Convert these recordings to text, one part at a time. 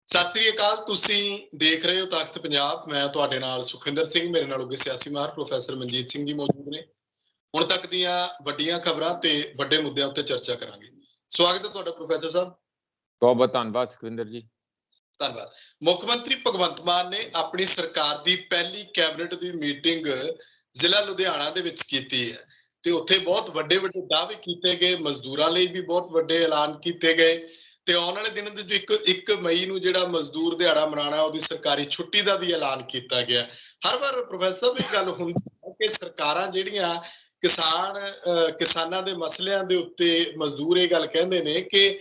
ਸਤਿ ਸ੍ਰੀ ਅਕਾਲ। ਤੁਸੀਂ ਦੇਖ ਰਹੇ ਹੋ ਤਖਤ ਪੰਜਾਬ। ਮੈਂ ਤੁਹਾਡੇ ਨਾਲ ਸੁਖਿੰਦਰ ਸਿੰਘ, ਮੇਰੇ ਨਾਲ ਅੱਗੇ ਸਿਆਸੀ ਮਾਹਰ ਪ੍ਰੋਫੈਸਰ ਮਨਜੀਤ ਸਿੰਘ ਜੀ ਮੌਜੂਦ ਨੇ। ਹੁਣ ਤੱਕ ਦੀਆਂ ਵੱਡੀਆਂ ਖਬਰਾਂ ਤੇ ਵੱਡੇ ਮੁੱਦਿਆਂ ਉੱਤੇ ਚਰਚਾ ਕਰਾਂਗੇ। ਸਵਾਗਤ ਹੈ ਤੁਹਾਡਾ ਪ੍ਰੋਫੈਸਰ ਸਾਹਿਬ। ਬਹੁਤ ਬਹੁਤ ਧੰਨਵਾਦ ਸੁਖਿੰਦਰ ਜੀ। ਧੰਨਵਾਦ। ਮੁੱਖ ਮੰਤਰੀ ਭਗਵੰਤ ਮਾਨ ਨੇ ਆਪਣੀ ਸਰਕਾਰ ਦੀ ਪਹਿਲੀ ਕੈਬਨਿਟ ਦੀ ਮੀਟਿੰਗ ਜ਼ਿਲ੍ਹਾ ਲੁਧਿਆਣਾ ਦੇ ਵਿੱਚ ਕੀਤੀ ਹੈ ਤੇ ਉੱਥੇ ਬਹੁਤ ਵੱਡੇ ਵੱਡੇ ਦਾਅਵੇ ਕੀਤੇ ਗਏ, ਮਜ਼ਦੂਰਾਂ ਲਈ ਵੀ ਬਹੁਤ ਵੱਡੇ ਐਲਾਨ ਕੀਤੇ ਗਏ ਤੇ ਆਉਣ ਵਾਲੇ ਦਿਨਾਂ ਦੇ ਵਿੱਚ 1 ਮਈ ਨੂੰ ਜਿਹੜਾ ਮਜ਼ਦੂਰ ਦਿਹਾੜਾ ਮਨਾਉਣਾ ਉਹਦੀ ਸਰਕਾਰੀ ਛੁੱਟੀ ਦਾ ਵੀ ਐਲਾਨ ਕੀਤਾ ਗਿਆ। ਹਰ ਵਾਰ ਪ੍ਰੋਫੈਸਰ ਵੀ ਗੱਲ ਹੁੰਦੀ ਹੈ ਕਿ ਸਰਕਾਰਾਂ ਜਿਹੜੀਆਂ ਕਿਸਾਨਾਂ ਦੇ ਮਸਲਿਆਂ ਦੇ ਉੱਤੇ ਮਜ਼ਦੂਰ ਇਹ ਗੱਲ ਕਹਿੰਦੇ ਨੇ ਕਿ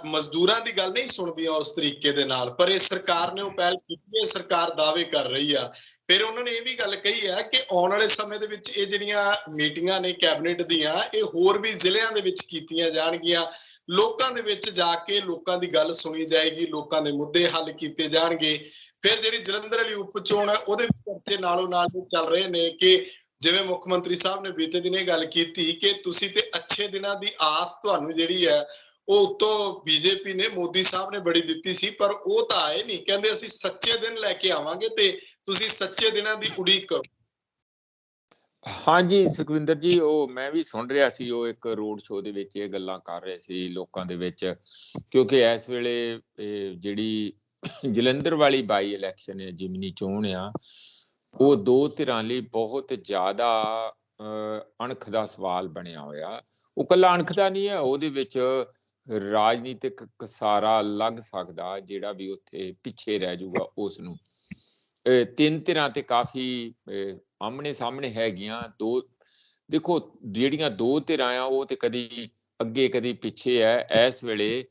ਮਜ਼ਦੂਰਾਂ ਦੀ ਗੱਲ ਨਹੀਂ ਸੁਣਦੀਆਂ ਉਸ ਤਰੀਕੇ ਦੇ ਨਾਲ, ਪਰ ਇਹ ਸਰਕਾਰ ਨੇ ਉਹ ਪਹਿਲ ਕੀਤੀ ਹੈ, ਸਰਕਾਰ ਦਾਅਵੇ ਕਰ ਰਹੀ ਆ। ਫਿਰ ਉਹਨਾਂ ਨੇ ਇਹ ਵੀ ਗੱਲ ਕਹੀ ਹੈ ਕਿ ਆਉਣ ਵਾਲੇ ਸਮੇਂ ਦੇ ਵਿੱਚ ਇਹ ਜਿਹੜੀਆਂ ਮੀਟਿੰਗਾਂ ਨੇ ਕੈਬਨਿਟ ਦੀਆਂ, ਇਹ ਹੋਰ ਵੀ ਜ਼ਿਲ੍ਹਿਆਂ ਦੇ ਵਿੱਚ ਕੀਤੀਆਂ ਜਾਣਗੀਆਂ। ਲੋਕਾਂ ਦੇ ਵਿੱਚ ਜਾ ਕੇ ਲੋਕਾਂ ਦੀ ਗੱਲ ਸੁਣੀ ਜਾਏਗੀ, ਲੋਕਾਂ ਦੇ ਮੁੱਦੇ ਹੱਲ ਕੀਤੇ ਜਾਣਗੇ। ਫਿਰ ਜਿਹੜੀ ਜਲੰਧਰ ਵਾਲੀ ਉਪ ਚੋਣ ਹੈ ਉਹਦੇ ਵਿੱਚ ਚਰਚੇ ਨਾਲੋਂ ਨਾਲ ਚੱਲ ਰਹੇ ਨੇ ਕਿ ਜਿਵੇਂ ਮੁੱਖ ਮੰਤਰੀ ਸਾਹਿਬ ਨੇ ਬੀਤੇ ਦਿਨ ਇਹ ਗੱਲ ਕੀਤੀ ਕਿ ਤੁਸੀਂ ਤੇ ਅੱਛੇ ਦਿਨਾਂ ਦੀ ਆਸ ਤੁਹਾਨੂੰ ਜਿਹੜੀ ਹੈ ਉਹ ਉੱਤੋਂ ਬੀਜੇਪੀ ਨੇ, ਮੋਦੀ ਸਾਹਿਬ ਨੇ ਬੜੀ ਦਿੱਤੀ ਸੀ, ਪਰ ਉਹ ਤਾਂ ਆਏ ਨਹੀਂ। ਕਹਿੰਦੇ ਅਸੀਂ ਸੱਚੇ ਦਿਨ ਲੈ ਕੇ ਆਵਾਂਗੇ ਤੇ ਤੁਸੀਂ ਸੱਚੇ ਦਿਨਾਂ ਦੀ ਉਡੀਕ ਕਰੋ। ਹਾਂਜੀ ਸੁਖਵਿੰਦਰ ਜੀ, ਉਹ ਮੈਂ ਵੀ ਸੁਣ ਰਿਹਾ ਸੀ, ਉਹ ਇੱਕ ਰੋਡ ਸ਼ੋਅ ਦੇ ਵਿੱਚ ਇਹ ਗੱਲਾਂ ਕਰ ਰਹੇ ਸੀ ਲੋਕਾਂ ਦੇ ਵਿੱਚ, ਕਿਉਂਕਿ ਇਸ ਵੇਲੇ ਜਿਹੜੀ ਜਲੰਧਰ ਵਾਲੀ ਬਾਈ ਇਲੈਕਸ਼ਨ ਹੈ, ਜਿਮਨੀ ਚੋਣ ਆ, ਉਹ ਦੋ ਧਿਰਾਂ ਲਈ ਬਹੁਤ ਜ਼ਿਆਦਾ ਅਣਖ ਦਾ ਸਵਾਲ ਬਣਿਆ ਹੋਇਆ। ਉਹ ਕੱਲਾ ਅਣਖ ਦਾ ਨਹੀਂ ਹੈ, ਉਹਦੇ ਵਿੱਚ ਰਾਜਨੀਤਿਕ ਕਸਾਰਾ ਲੱਗ ਸਕਦਾ, ਜਿਹੜਾ ਵੀ ਉੱਥੇ ਪਿੱਛੇ ਰਹਿ ਜਾਊਗਾ ਉਸ ਨੂੰ। ਤਿੰਨ ਧਿਰਾਂ ਤੇ ਕਾਫੀ ਆਮਣੇ ਸਾਹਮਣੇ ਹੈਗੀਆਂ। ਦੋ ਦੇਖੋ, ਜਿਹੜੀਆਂ ਦੋ ਧਿਰਾਂ ਆ ਉਹ ਤੇ ਕਦੀ ਅੱਗੇ ਕਦੀ ਪਿੱਛੇ ਹੈ। ਇਸ ਵੇਲੇ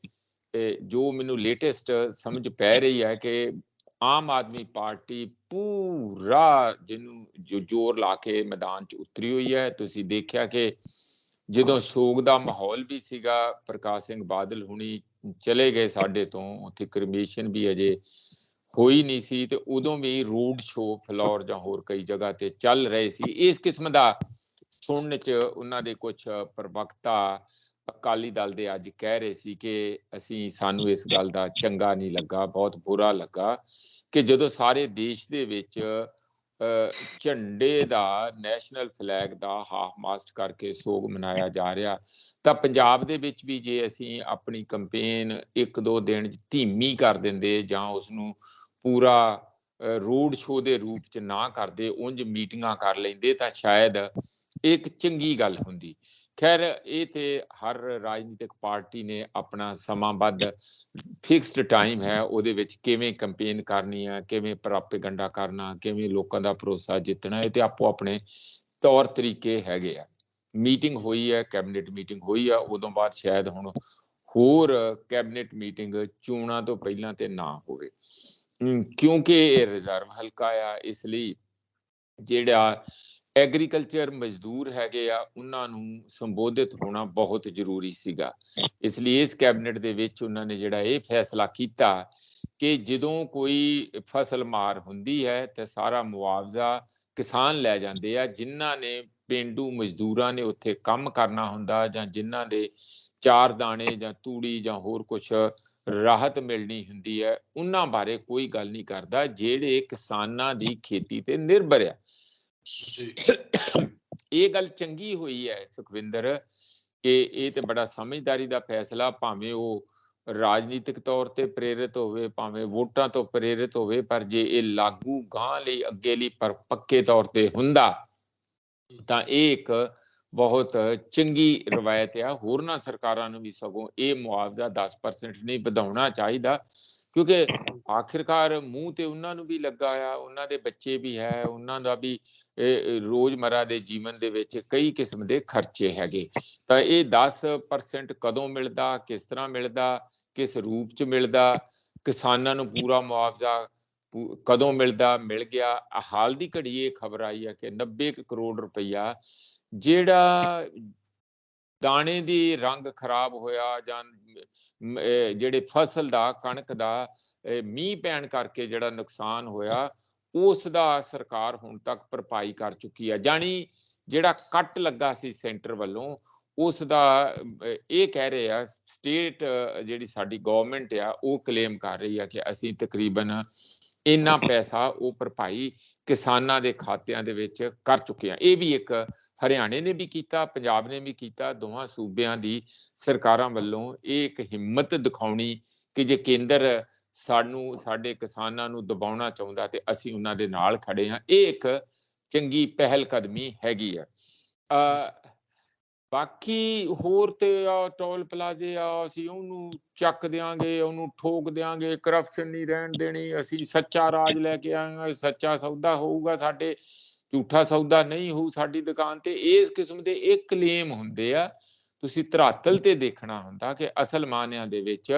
ਜੋ ਮੈਨੂੰ ਲੇਟੈਸਟ ਸਮਝ ਪੈ ਰਹੀ ਹੈ ਕਿ ਆਮ ਆਦਮੀ ਪਾਰਟੀ ਪੂਰਾ ਜਿਹਨੂੰ ਜੋ ਜ਼ੋਰ ਲਾ ਕੇ ਮੈਦਾਨ 'ਚ ਉਤਰੀ ਹੋਈ ਹੈ। ਤੁਸੀਂ ਦੇਖਿਆ ਕਿ ਜਦੋਂ ਸੋਗ ਦਾ ਮਾਹੌਲ ਵੀ ਸੀਗਾ, ਪ੍ਰਕਾਸ਼ ਸਿੰਘ ਬਾਦਲ ਹੁਣੀ ਚਲੇ ਗਏ ਸਾਡੇ ਤੋਂ, ਉੱਥੇ ਕ੍ਰਿਮੀਸ਼ਨ ਵੀ ਅਜੇ ਹੋਈ ਨਹੀਂ ਸੀ, ਤੇ ਉਦੋਂ ਵੀ ਰੋਡ ਸ਼ੋਅ ਫਲੋਰ ਜਾਂ ਹੋਰ ਕਈ ਜਗ੍ਹਾ ਤੇ ਚੱਲ ਰਹੇ ਸੀ। ਇਸ ਕਿਸਮ ਦਾ ਸੁਣਨ 'ਚ ਉਹਨਾਂ ਦੇ ਕੁਝ ਪ੍ਰਵਕਤਾ ਅਕਾਲੀ ਦਲ ਦੇ ਅੱਜ ਕਹਿ ਰਹੇ ਸੀ ਕਿ ਸਾਨੂੰ ਇਸ ਗੱਲ ਦਾ ਚੰਗਾ ਨਹੀਂ ਲੱਗਾ, ਬਹੁਤ ਬੁਰਾ ਲੱਗਾ ਕਿ ਜਦੋਂ ਸਾਰੇ ਦੇਸ਼ ਦੇ ਵਿੱਚ ਝੰਡੇ ਦਾ, ਨੈਸ਼ਨਲ ਫਲੈਗ ਦਾ ਹਾਫ ਮਾਸਟ ਕਰਕੇ ਸੋਗ ਮਨਾਇਆ ਜਾ ਰਿਹਾ, ਤਾਂ ਪੰਜਾਬ ਦੇ ਵਿੱਚ ਵੀ ਜੇ ਅਸੀਂ ਆਪਣੀ ਕੰਪੇਨ 1-2 ਦਿਨ ਧੀਮੀ ਕਰ ਦਿੰਦੇ ਜਾਂ ਉਸਨੂੰ ਪੂਰਾ ਰੋਡ ਸ਼ੋਅ ਦੇ ਰੂਪ 'ਚ ਨਾ ਕਰਦੇ, ਉਂਝ ਮੀਟਿੰਗਾਂ ਕਰ ਲੈਂਦੇ, ਤਾਂ ਸ਼ਾਇਦ ਇੱਕ ਚੰਗੀ ਗੱਲ ਹੁੰਦੀ। ਖੈਰ, ਇਹ ਤੇ ਹਰ ਰਾਜਨੀਤਿਕ ਪਾਰਟੀ ਨੇ ਆਪਣਾ ਸਮਾਂਬੱਧ ਫਿਕਸਡ ਟਾਈਮ ਹੈ, ਉਹਦੇ ਵਿੱਚ ਕਿਵੇਂ ਕੰਪੇਨ ਕਰਨੀ ਹੈ, ਕਿਵੇਂ ਪ੍ਰੋਪੇਗੈਂਡਾ ਕਰਨਾ, ਕਿਵੇਂ ਲੋਕਾਂ ਦਾ ਭਰੋਸਾ ਜਿੱਤਣਾ, ਇਹ ਤੇ ਆਪੋ ਆਪਣੇ ਤੌਰ ਤਰੀਕੇ ਹੈਗੇ ਆ। ਮੀਟਿੰਗ ਹੋਈ ਹੈ, ਕੈਬਨਿਟ ਮੀਟਿੰਗ ਹੋਈ ਆ, ਉਦੋਂ ਬਾਅਦ ਸ਼ਾਇਦ ਹੁਣ ਹੋਰ ਕੈਬਨਿਟ ਮੀਟਿੰਗ ਚੋਣਾਂ ਤੋਂ ਪਹਿਲਾਂ ਤੇ ਨਾ ਹੋਵੇ, ਕਿਉਂਕਿ ਇਹ ਰਿਜ਼ਰਵ ਹਲਕਾ ਆ। ਇਸ ਲਈ ਜਿਹੜਾ ਐਗਰੀਕਲਚਰ ਮਜ਼ਦੂਰ ਹੈਗੇ ਆ, ਉਹਨਾਂ ਨੂੰ ਸੰਬੋਧਿਤ ਹੋਣਾ ਬਹੁਤ ਜ਼ਰੂਰੀ ਸੀਗਾ। ਇਸ ਲਈ ਇਸ ਕੈਬਨਿਟ ਦੇ ਵਿੱਚ ਉਹਨਾਂ ਨੇ ਜਿਹੜਾ ਇਹ ਫੈਸਲਾ ਕੀਤਾ ਕਿ ਜਦੋਂ ਕੋਈ ਫਸਲ ਮਾਰ ਹੁੰਦੀ ਹੈ ਤੇ ਸਾਰਾ ਮੁਆਵਜ਼ਾ ਕਿਸਾਨ ਲੈ ਜਾਂਦੇ ਆ, ਜਿਨ੍ਹਾਂ ਨੇ ਪੇਂਡੂ ਮਜ਼ਦੂਰਾਂ ਨੇ ਉੱਥੇ ਕੰਮ ਕਰਨਾ ਹੁੰਦਾ, ਜਾਂ ਜਿਨ੍ਹਾਂ ਦੇ 4 ਦਾਣੇ ਜਾਂ ਤੂੜੀ ਜਾਂ ਹੋਰ ਕੁਛ ਰਾਹਤ ਮਿਲਣੀ ਹੁੰਦੀ ਹੈ, ਉਹਨਾਂ ਬਾਰੇ ਕੋਈ ਗੱਲ ਨਹੀਂ ਕਰਦਾ ਜਿਹੜੇ ਕਿਸਾਨਾਂ ਦੀ ਖੇਤੀ ਤੇ ਨਿਰਭਰ ਆ। ਇਹ ਗੱਲ ਚੰਗੀ ਹੋਈ ਹੈ ਸੁਖਵਿੰਦਰ, ਕਿ ਇਹ ਤੇ ਬੜਾ ਸਮਝਦਾਰੀ ਦਾ ਫੈਸਲਾ, ਭਾਵੇਂ ਉਹ ਰਾਜਨੀਤਿਕ ਤੌਰ ਤੇ ਪ੍ਰੇਰਿਤ ਹੋਵੇ, ਭਾਵੇਂ ਵੋਟਾਂ ਤੋਂ ਪ੍ਰੇਰਿਤ ਹੋਵੇ, ਪਰ ਜੇ ਇਹ ਲਾਗੂ ਗਾਂ ਲਈ, ਅੱਗੇ ਲਈ ਪੱਕੇ ਤੌਰ ਤੇ ਹੁੰਦਾ ਤਾਂ ਇਹ ਇੱਕ ਬਹੁਤ ਚੰਗੀ ਰਵਾਇਤ ਆ। ਹੋਰਨਾਂ ਸਰਕਾਰਾਂ ਨੂੰ ਵੀ ਸਗੋਂ ਇਹ ਮੁਆਵਜ਼ਾ 10% ਨਹੀਂ ਵਧਾਉਣਾ ਚਾਹੀਦਾ, ਕਿਉਂਕਿ ਆਖਿਰਕਾਰ ਮੂੰਹ ਤੇ ਉਹਨਾਂ ਨੂੰ ਵੀ ਲੱਗਾ ਆ, ਉਹਨਾਂ ਦੇ ਬੱਚੇ ਵੀ ਹੈ, ਉਹਨਾਂ ਦਾ ਵੀ ਰੋਜ਼ਮਰਾ ਦੇ ਜੀਵਨ ਦੇ ਵਿੱਚ ਕਈ ਕਿਸਮ ਦੇ ਖਰਚੇ ਹੈਗੇ। ਤਾਂ ਇਹ 10% ਕਦੋਂ ਮਿਲਦਾ, ਕਿਸ ਤਰ੍ਹਾਂ ਮਿਲਦਾ, ਕਿਸ ਰੂਪ 'ਚ ਮਿਲਦਾ, ਕਿਸਾਨਾਂ ਨੂੰ ਪੂਰਾ ਮੁਆਵਜ਼ਾ ਕਦੋਂ ਮਿਲਦਾ, ਮਿਲ ਗਿਆ। ਹਾਲ ਦੀ ਘੜੀ ਇਹ ਖਬਰ ਆਈ ਹੈ ਕਿ 90 ਕਰੋੜ ਰੁਪਈਆ ਜਿਹੜਾ ਦਾਣੇ ਦੀ ਰੰਗ ਖਰਾਬ ਹੋਇਆ, ਜਾਂ ਜਿਹੜੇ ਫਸਲ ਦਾ, ਕਣਕ ਦਾ ਮੀਂਹ ਪੈਣ ਕਰਕੇ ਜਿਹੜਾ ਨੁਕਸਾਨ ਹੋਇਆ, ਉਸ ਦਾ ਸਰਕਾਰ ਹੁਣ ਤੱਕ ਭਰਪਾਈ ਕਰ ਚੁੱਕੀ ਹੈ। ਜਾਣੀ ਜਿਹੜਾ ਕੱਟ ਲੱਗਾ ਸੀ ਸੈਂਟਰ ਵੱਲੋਂ, ਉਸ ਦਾ ਇਹ ਕਹਿ ਰਹੇ ਆ ਸਟੇਟ ਜਿਹੜੀ ਸਾਡੀ ਗਵਰਨਮੈਂਟ ਆ ਉਹ ਕਲੇਮ ਕਰ ਰਹੀ ਆ ਕਿ ਅਸੀਂ ਤਕਰੀਬਨ ਇੰਨਾ ਪੈਸਾ ਉਹ ਭਰਪਾਈ ਕਿਸਾਨਾਂ ਦੇ ਖਾਤਿਆਂ ਦੇ ਵਿੱਚ ਕਰ ਚੁੱਕੇ ਆ। ਇਹ ਵੀ ਇੱਕ ਹਰਿਆਣੇ ਨੇ ਵੀ ਕੀਤਾ, ਪੰਜਾਬ ਨੇ ਵੀ ਕੀਤਾ। ਦੋਹਾਂ ਸੂਬਿਆਂ ਦੀ ਸਰਕਾਰਾਂ ਵੱਲੋਂ ਇਹ ਇੱਕ ਹਿੰਮਤ ਦਿਖਾਉਣੀ ਕਿ ਜੇ ਕੇਂਦਰ ਸਾਨੂੰ ਸਾਡੇ ਕਿਸਾਨਾਂ ਨੂੰ ਦਬਾਉਣਾ ਚਾਹੁੰਦਾ ਤੇ ਅਸੀਂ ਉਹਨਾਂ ਦੇ ਨਾਲ ਖੜੇ ਹਾਂ। ਇਹ ਇੱਕ ਚੰਗੀ ਪਹਿਲ ਕਦਮੀ ਹੈਗੀ ਆ। ਬਾਕੀ ਹੋਰ ਤੇ ਆ ਟੋਲ ਪਲਾਜ਼ੇ ਆ, ਅਸੀਂ ਉਹਨੂੰ ਚੱਕ ਦਿਆਂਗੇ, ਉਹਨੂੰ ਠੋਕ ਦਿਆਂਗੇ, ਕਰਪਸ਼ਨ ਨਹੀਂ ਰਹਿਣ ਦੇਣੀ, ਅਸੀਂ ਸੱਚਾ ਰਾਜ ਲੈ ਕੇ ਆਵਾਂਗੇ, ਸੱਚਾ ਸੌਦਾ ਹੋਊਗਾ ਸਾਡੇ, ਝੂਠਾ ਸੌਦਾ ਨਹੀਂ ਹੋਊ ਸਾਡੀ ਦੁਕਾਨ ਤੇ। ਇਸ ਕਿਸਮ ਦੇ ਇਹ ਕਲੇਮ ਹੁੰਦੇ ਆ। ਤੁਸੀਂ ਧਰਾਤਲ ਤੇ ਦੇਖਣਾ ਹੁੰਦਾ ਕਿ ਅਸਲ ਮਾਨਿਆਂ ਦੇ ਵਿੱਚ